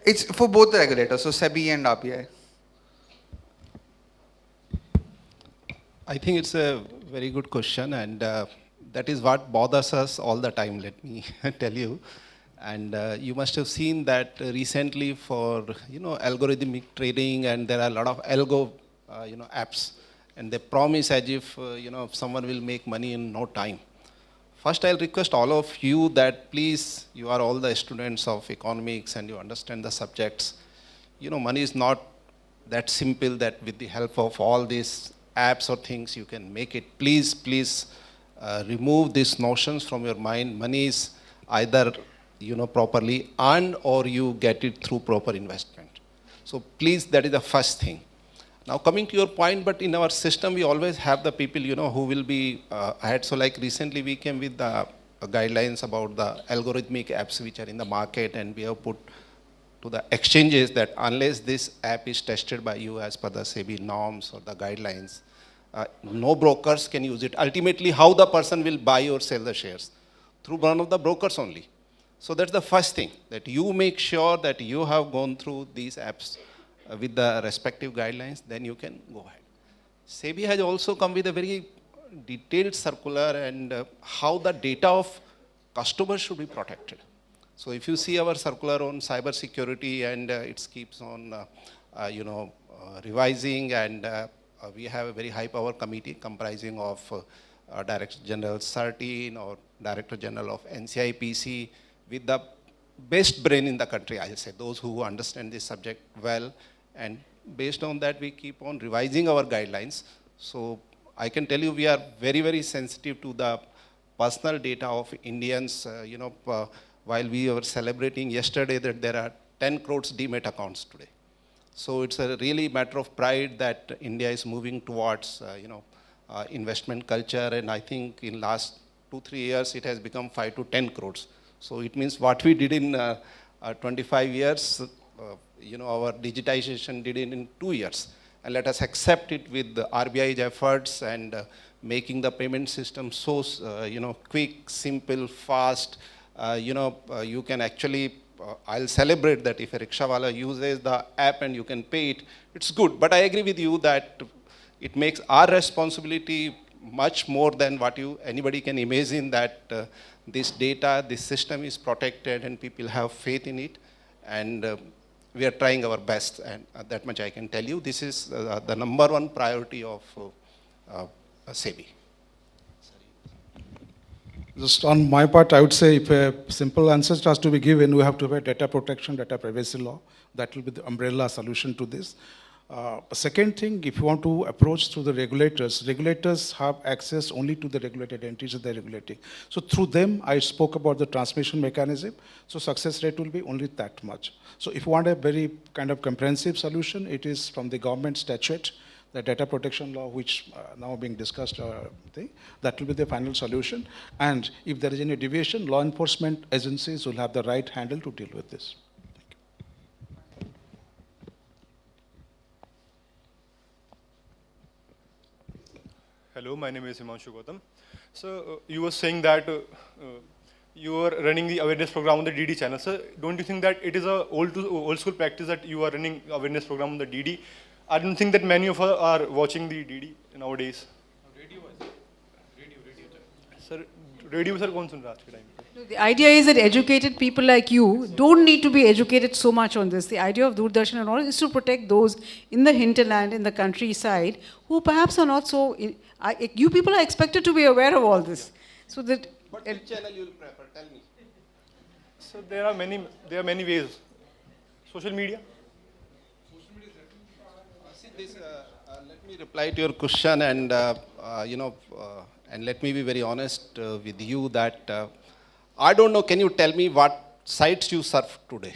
It's for both the regulators, so SEBI and RBI. I think it's a very good question, and that is what bothers us all the time, let me tell you. And you must have seen that recently for, algorithmic trading, and there are a lot of algo, apps, and they promise as if, someone will make money in no time. First, I'll request all of you that please, you are all the students of economics and you understand the subjects. Money is not that simple that with the help of all these apps or things you can make it. Please remove these notions from your mind. Money is either properly earned or you get it through proper investment. So please, that is the first thing. Now coming to your point, but in our system we always have the people who will be ahead. So like recently we came with the guidelines about the algorithmic apps which are in the market, and we have put to the exchanges that unless this app is tested by you as per the SEBI norms or the guidelines, no brokers can use it. Ultimately, how the person will buy or sell the shares? Through one of the brokers only. So that's the first thing, that you make sure that you have gone through these apps with the respective guidelines, then you can go ahead. SEBI has also come with a very detailed circular and how the data of customers should be protected. So if you see our circular on cyber security, and it keeps on, revising, and we have a very high power committee comprising of Director General CERTIN or Director General of NCIPC, with the best brain in the country, I'll say, those who understand this subject well. And based on that, we keep on revising our guidelines. So I can tell you we are very, very sensitive to the personal data of Indians. While we were celebrating yesterday that there are 10 crores demat accounts today. So it's a really matter of pride that India is moving towards, investment culture. And I think in last 2-3 years, it has become 5 to 10 crores. So it means what we did in 25 years, our digitization did it in 2 years. And let us accept it with the RBI's efforts and making the payment system so, quick, simple, fast. You can actually, I'll celebrate that if a rickshawala uses the app and you can pay it, it's good. But I agree with you that it makes our responsibility much more than what anybody can imagine, that this data, this system is protected and people have faith in it. And we are trying our best, and that much I can tell you. This is the number one priority of SEBI. Just on my part, I would say if a simple answer has to be given, we have to have a data protection, data privacy law. That will be the umbrella solution to this. Second thing, if you want to approach through the regulators, regulators have access only to the regulated entities that they're regulating. So through them, I spoke about the transmission mechanism. So success rate will be only that much. So if you want a very kind of comprehensive solution, it is from the government statute, the data protection law, which now being discussed, that will be the final solution. And if there is any deviation, law enforcement agencies will have the right handle to deal with this. Hello, my name is Himanshu Gautam. So you were saying that you are running the awareness program on the DD channel. So don't you think that it is a old school practice that you are running awareness program on the DD? I don't think that many of us are watching the DD nowadays. Radio. Sir, radio sir kaun sun raha aaj ke time pe? No, the idea is that educated people like you don't need to be educated so much on this. The idea of Doordarshan and all is to protect those in the hinterland, in the countryside, who perhaps are not so. You people are expected to be aware of all this, so that. But which channel you will prefer? Tell me. So there are many ways. Social media. See this. Let me reply to your question, and and let me be very honest with you that I don't know. Can you tell me what sites you surfed today,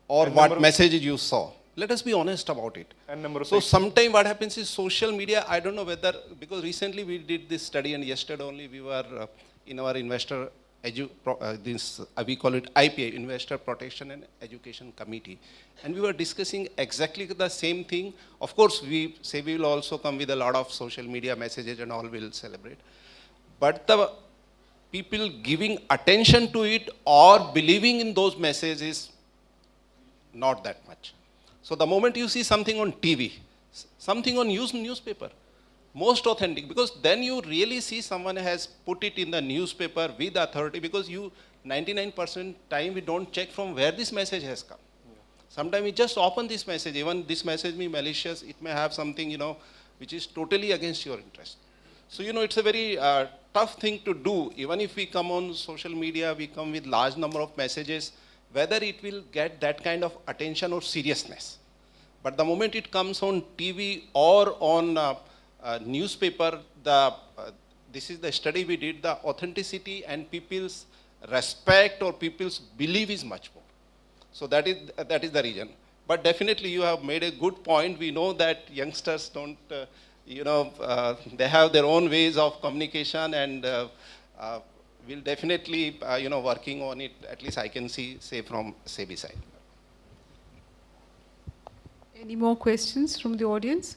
or And what messages you saw? Let us be honest about it. And number of So sites. sometimes what happens is social media, I don't know whether, because recently we did this study and yesterday only we were in our investor, we call it IPA, Investor Protection and Education Committee. And we were discussing exactly the same thing. Of course, we say we will also come with a lot of social media messages and all will celebrate. But the people giving attention to it or believing in those messages, not that much. So the moment you see something on TV, something on newspaper, most authentic, because then you really see someone has put it in the newspaper with authority, because 99% time we don't check from where this message has come. Sometimes we just open this message, even this message may be malicious, it may have something, which is totally against your interest. So, it's a very tough thing to do. Even if we come on social media, we come with large number of messages, whether it will get that kind of attention or seriousness. But the moment it comes on TV or on newspaper, this is the study we did, the authenticity and people's respect or people's belief is much more. So that is the reason. But definitely you have made a good point. We know that youngsters don't, they have their own ways of communication, and we'll definitely, working on it, at least I can say from SEBI side. Any more questions from the audience?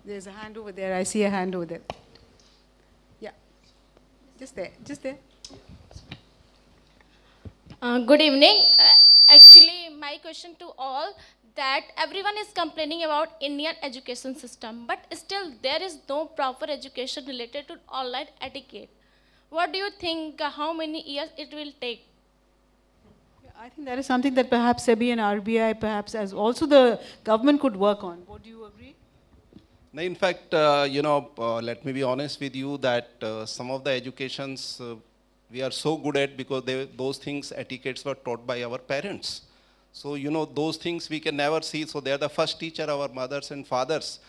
There's a hand over there. I see a hand over there. Yeah. Just there. Good evening. Actually, my question to all that everyone is complaining about Indian education system, but still there is no proper education related to online etiquette. What do you think? How many years it will take? I think that is something that perhaps SEBI and RBI, perhaps as also the government could work on. Would you agree? Now, in fact, let me be honest with you that some of the educations we are so good at because those things, etiquettes were taught by our parents. So, those things we can never see. So, they are the first teacher, our mothers and fathers.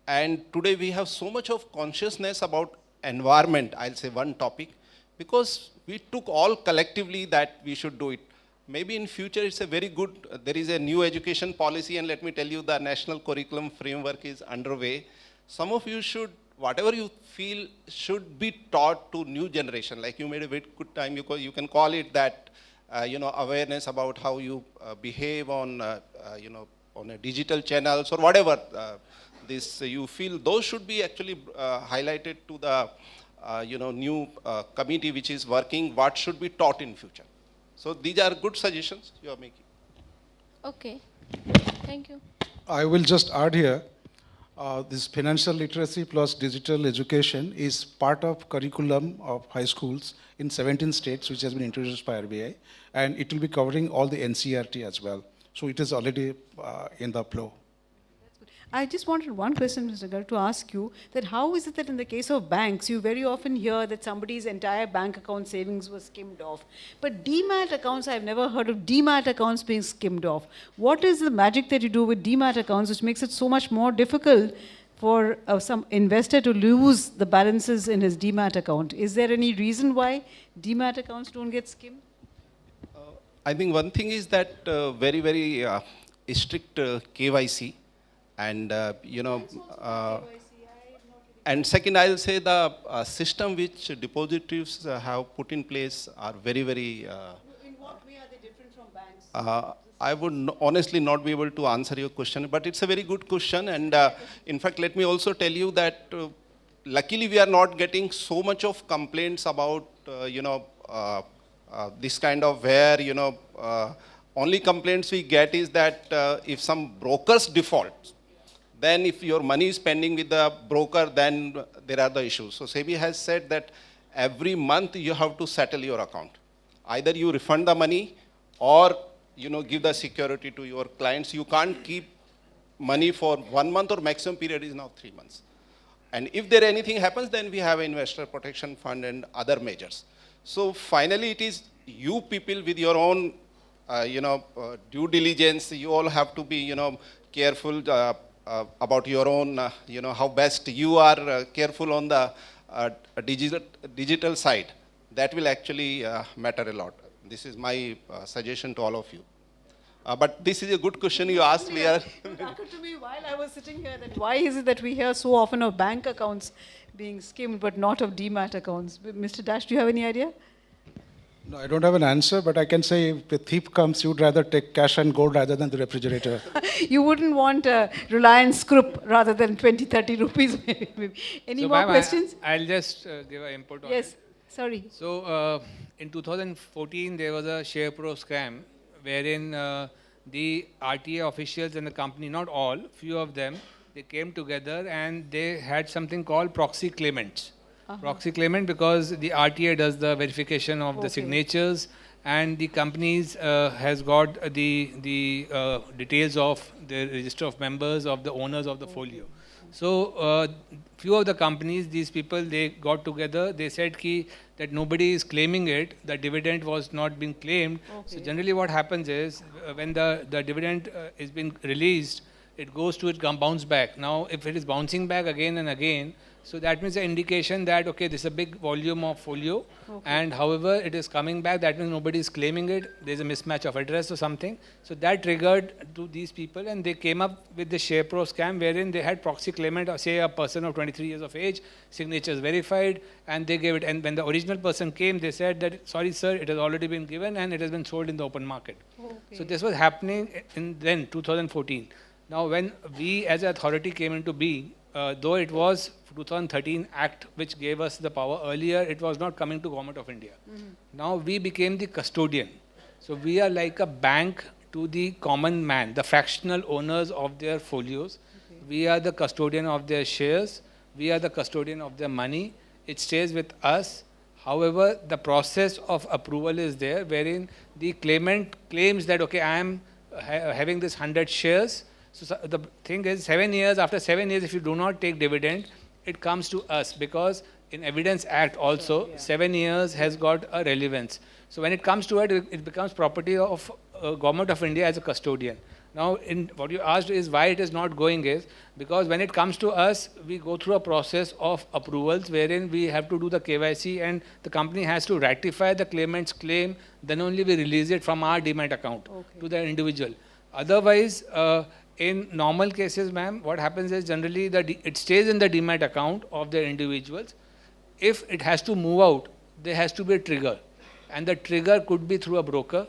And today we have so much of consciousness about environment, I'll say one topic, because we took all collectively that we should do it. Maybe in future it's a very good, there is a new education policy, and let me tell you the national curriculum framework is underway. Some of you should, whatever you feel should be taught to new generation. Like you made a very good time, you can call it that, awareness about how you behave on, on a digital channels or whatever. You feel those should be actually highlighted to the, new committee which is working, what should be taught in future. So these are good suggestions you are making. Okay. Thank you. I will just add here, this financial literacy plus digital education is part of curriculum of high schools in 17 states, which has been introduced by RBI, and it will be covering all the NCERT as well. So it is already in the flow. I just wanted one question, Mr. Garg, to ask you that how is it that in the case of banks, you very often hear that somebody's entire bank account savings was skimmed off. But demat accounts, I've never heard of demat accounts being skimmed off. What is the magic that you do with demat accounts which makes it so much more difficult for some investor to lose the balances in his demat account? Is there any reason why demat accounts don't get skimmed? I think one thing is that very, very strict KYC. And, and second, I'll say the system which depositories have put in place are very, very... In what way are they different from banks? I would honestly not be able to answer your question, but it's a very good question. And in fact, let me also tell you that luckily we are not getting so much of complaints about, this kind of where, only complaints we get is that if some brokers default, then if your money is pending with the broker, then there are the issues. So SEBI has said that every month you have to settle your account. Either you refund the money or give the security to your clients. You can't keep money for 1 month, or maximum period is now 3 months. And if there anything happens, then we have investor protection fund and other measures. So finally, it is you people with your own, due diligence. You all have to be, careful about your own, how best you are careful on the digital side. That will actually matter a lot. This is my suggestion to all of you. But this is a good question you asked me. It occurred to me while I was sitting here that why is it that we hear so often of bank accounts being skimmed but not of demat accounts? Mr. Dash, do you have any idea? No, I don't have an answer, but I can say if a thief comes, you'd rather take cash and gold rather than the refrigerator. You wouldn't want Reliance Group rather than 20, 30 rupees. Any more questions? I'll just give an input on it. Yes, sorry. So in 2014, there was a SharePro scam wherein the RTA officials in the company, not all, few of them, they came together and they had something called proxy claimants. Proxy claimant because the RTA does the verification of the signatures, and the companies has got the details of the register of members of the owners of the folio. So few of the companies, these people, they got together, they said that nobody is claiming it, the dividend was not being claimed. So generally what happens is when the dividend is being released, it goes to it bounce back. Now if it is bouncing back again and again, so that means an indication that, okay, this is a big volume of folio, and however it is coming back, that means nobody is claiming it, there's a mismatch of address or something. So that triggered to these people, and they came up with the SharePro scam wherein they had proxy claimant, or say a person of 23 years of age, signatures verified, and they gave it. And when the original person came, they said that, sorry sir, it has already been given and it has been sold in the open market. So this was happening in then 2014. Now when we as an authority came into being, though it was 2013 Act which gave us the power, earlier it was not coming to Government of India. Now we became the custodian. So we are like a bank to the common man, the fractional owners of their folios. Okay. We are the custodian of their shares. We are the custodian of their money. It stays with us. However, the process of approval is there, wherein the claimant claims that, okay, I am having this 100 shares. So the thing is, 7 years, after 7 years, if you do not take dividend, it comes to us, because in Evidence Act also, 7 years has got a relevance. So when it comes to it, it becomes property of Government of India as a custodian. Now, in what you asked is why it is not going is, because when it comes to us, we go through a process of approvals wherein we have to do the KYC and the company has to ratify the claimant's claim, then only we release it from our demat account to the individual. Otherwise, in normal cases, ma'am, what happens is generally that it stays in the demat account of the individuals. If it has to move out, there has to be a trigger. And the trigger could be through a broker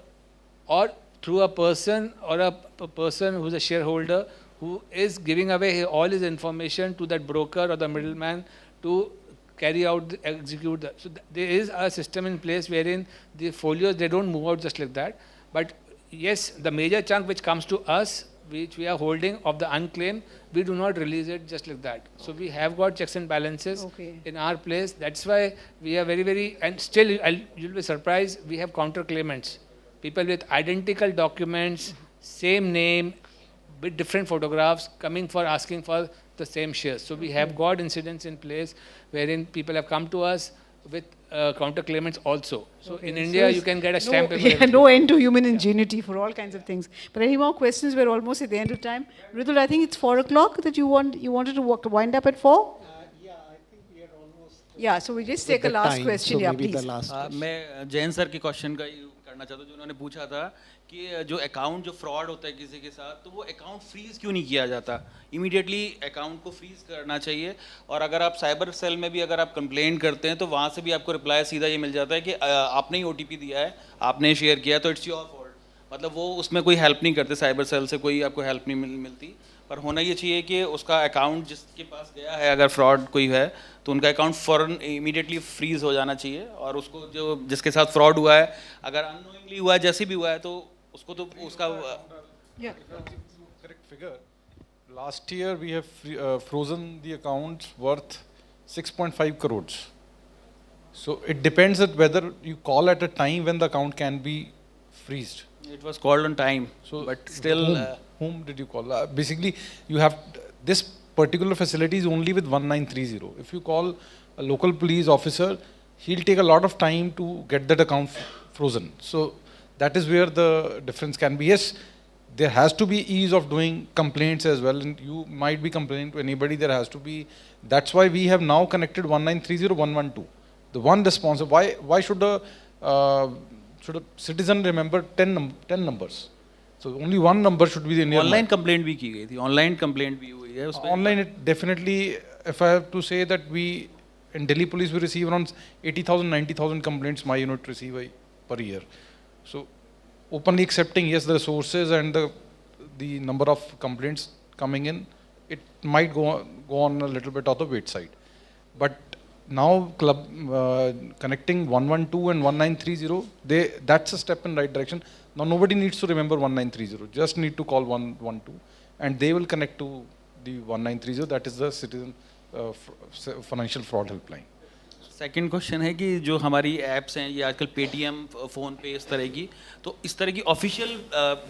or through a person or a person who's a shareholder who is giving away all his information to that broker or the middleman to carry out, execute. So there is a system in place wherein the folios, they don't move out just like that. But yes, the major chunk which comes to us, which we are holding of the unclaimed, we do not release it just like that. So we have got checks and balances in our place. That's why we are very, very, and still you'll be surprised, we have counter claimants. People with identical documents, same name, with different photographs, coming for asking for the same shares. So we have got incidents in place wherein people have come to us with counter claimants also. So in India, you can get a stamp paper. No end to human ingenuity for all kinds of things. But any more questions? We're almost at the end of time. Mridul, I think it's 4 o'clock that you wanted to wind up at 4? Yeah, I think we are almost. Yeah, so we just take a last question. Yeah, please. मैं Jain sir के question का करना चाहता हूँ जो उन्होंने पूछा था कि जो अकाउंट जो फ्रॉड होता है किसी के साथ, तो वो अकाउंट फ्रीज क्यों नहीं किया जाता? इमीडिएटली अकाउंट को फ्रीज करना चाहिए, और अगर आप साइबर सेल में भी अगर आप कंप्लेन करते हैं तो वहाँ से भी आपको रिप्लाई सीधा ये मिल जाता है कि आपने ही OTP दिया है, आपने शेयर किया, तो इट्स योर फॉल्ट. मतलब वो उसमें कोई हेल्प नहीं करते, साइबर सेल से कोई आपको हेल्प नहीं मिलती. पर होना ये चाहिए कि उसका अकाउंट जिसके पास गया है, अगर फ्रॉड कोई है तो उनका अकाउंट फ़ौरन इमीडिएटली फ्रीज हो जाना चाहिए, और उसको जो जिसके साथ फ्रॉड हुआ है, अगर अननोइंगली हुआ है, जैसे भी हुआ है, तो उसको तो उसका correct figure. Last year we have frozen the accounts worth 6.5 crores. So it depends that whether you call at a time when the account can be freezed. It was called on time, so but still. Whom did you call? Basically, you have this particular facility is only with 1930. If you call a local police officer, he'll take a lot of time to get that account frozen. So that is where the difference can be. Yes, there has to be ease of doing complaints as well, and you might be complaining to anybody. There has to be. That's why we have now connected 1930 112. The one responsive. Why should a citizen remember 10 numbers? So only one number should be the Indian. Online complaint भी की गई थी. Online complaint भी हुई है. Online, it definitely. If I have to say that we in Delhi police we receive around 80,000, 90,000 complaints my unit receive per year. So openly accepting, yes, the resources and the number of complaints coming in, it might go on a little bit on the weight side. But now connecting 112 and 1930, that's a step in right direction. Now nobody needs to remember 1930, just need to call 112 and they will connect to the 1930, that is the citizen financial fraud helpline. Second question है कि जो हमारी apps हैं ये आजकल Paytm, phone पे, इस तरह की, तो इस तरह की ऑफिशियल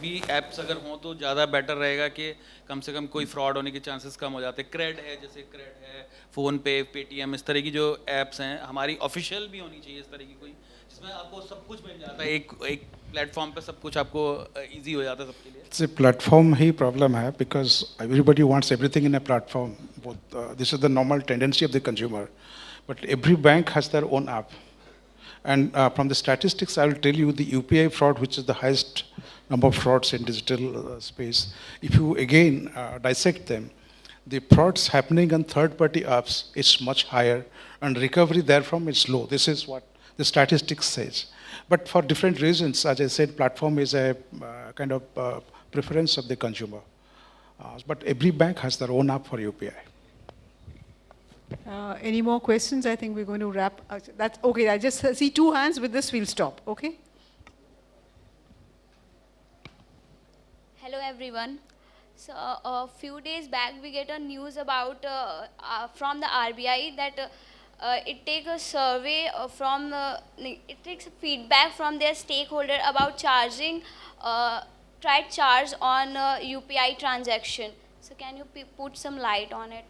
भी ऐप्स अगर हों तो ज़्यादा बेटर रहेगा कि कम से कम कोई फ्रॉड होने के चांसेस कम हो जाते हैं. क्रेड है, जैसे क्रेड है, फ़ोन पे, पेटीएम, इस तरह की जो ऐप्स हैं हमारी ऑफिशियल भी होनी चाहिए, इस तरह की कोई जिसमें आपको सब कुछ मिल जाता है, एक प्लेटफॉर्म पे सब कुछ आपको ईजी हो जाता है सबके लिए. It's a platform he problem है because everybody wants everything in a platform. This is the normal tendency of the consumer. But every bank has their own app. And from the statistics, I will tell you the UPI fraud, which is the highest number of frauds in digital space. If you again dissect them, the frauds happening on third-party apps is much higher, and recovery therefrom is low. This is what the statistics says. But for different reasons, as I said, platform is a kind of preference of the consumer. But every bank has their own app for UPI. Any more questions? I think we're going to wrap. That's okay. I just see 2 hands. With this, we'll stop. Okay. Hello everyone. So a few days back we get a news about from the RBI that it takes a survey it takes feedback from their stakeholder about charging tried charge on UPI transaction. So can you put some light on it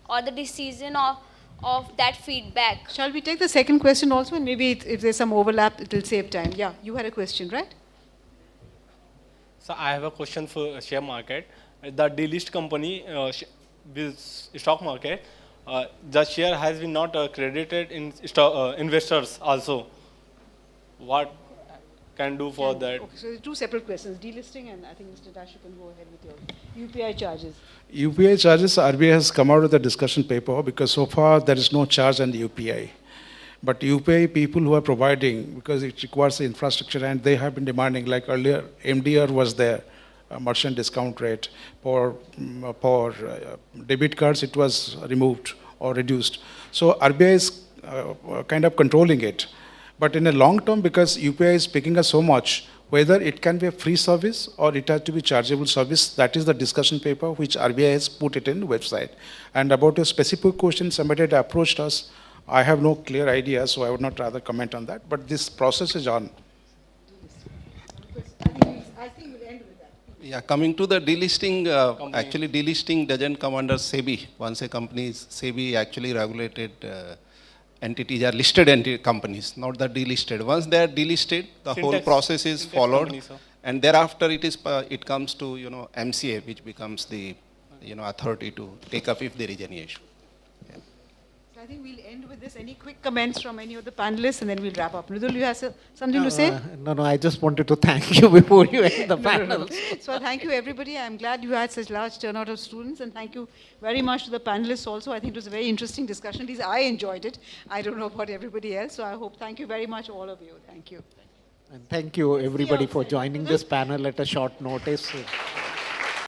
or the decision of that feedback? Shall we take the second question also, and maybe if there's some overlap, it will save time. Yeah, you had a question, right? So I have a question for share market. The delist company with stock market, the share has been not credited in investors also. What can do for that? Okay, so two separate questions, delisting, and I think Mr. Dash, you can go ahead with your UPI charges. UPI charges, RBI has come out with a discussion paper because so far there is no charge on the UPI. But UPI people who are providing, because it requires the infrastructure, and they have been demanding, like earlier, MDR was there, merchant discount rate. For debit cards, it was removed or reduced. So RBI is kind of controlling it. But in a long term, because UPI is picking us so much, whether it can be a free service or it has to be chargeable service, that is the discussion paper which RBI has put it in the website. And about your specific question, somebody had approached us. I have no clear idea, so I would not rather comment on that. But this process is on. I think we'll end with that. Yeah, coming to the delisting, actually delisting doesn't come under SEBI. Once a company is SEBI actually regulated entities are listed companies, not the delisted. Once they are delisted, the whole process is followed, and thereafter it comes to MCA, which becomes the authority to take up if there is any issue. So I think we'll end with this. Any quick comments from any of the panelists, and then we'll wrap up. Mridul, you have something to say? No, I just wanted to thank you before you end the panel. So thank you, everybody. I'm glad you had such large turnout of students, and thank you very much to the panelists also. I think it was a very interesting discussion. At least I enjoyed it. I don't know about everybody else, so I hope, thank you very much, all of you. Thank you. And thank you, everybody, for joining this panel at a short notice.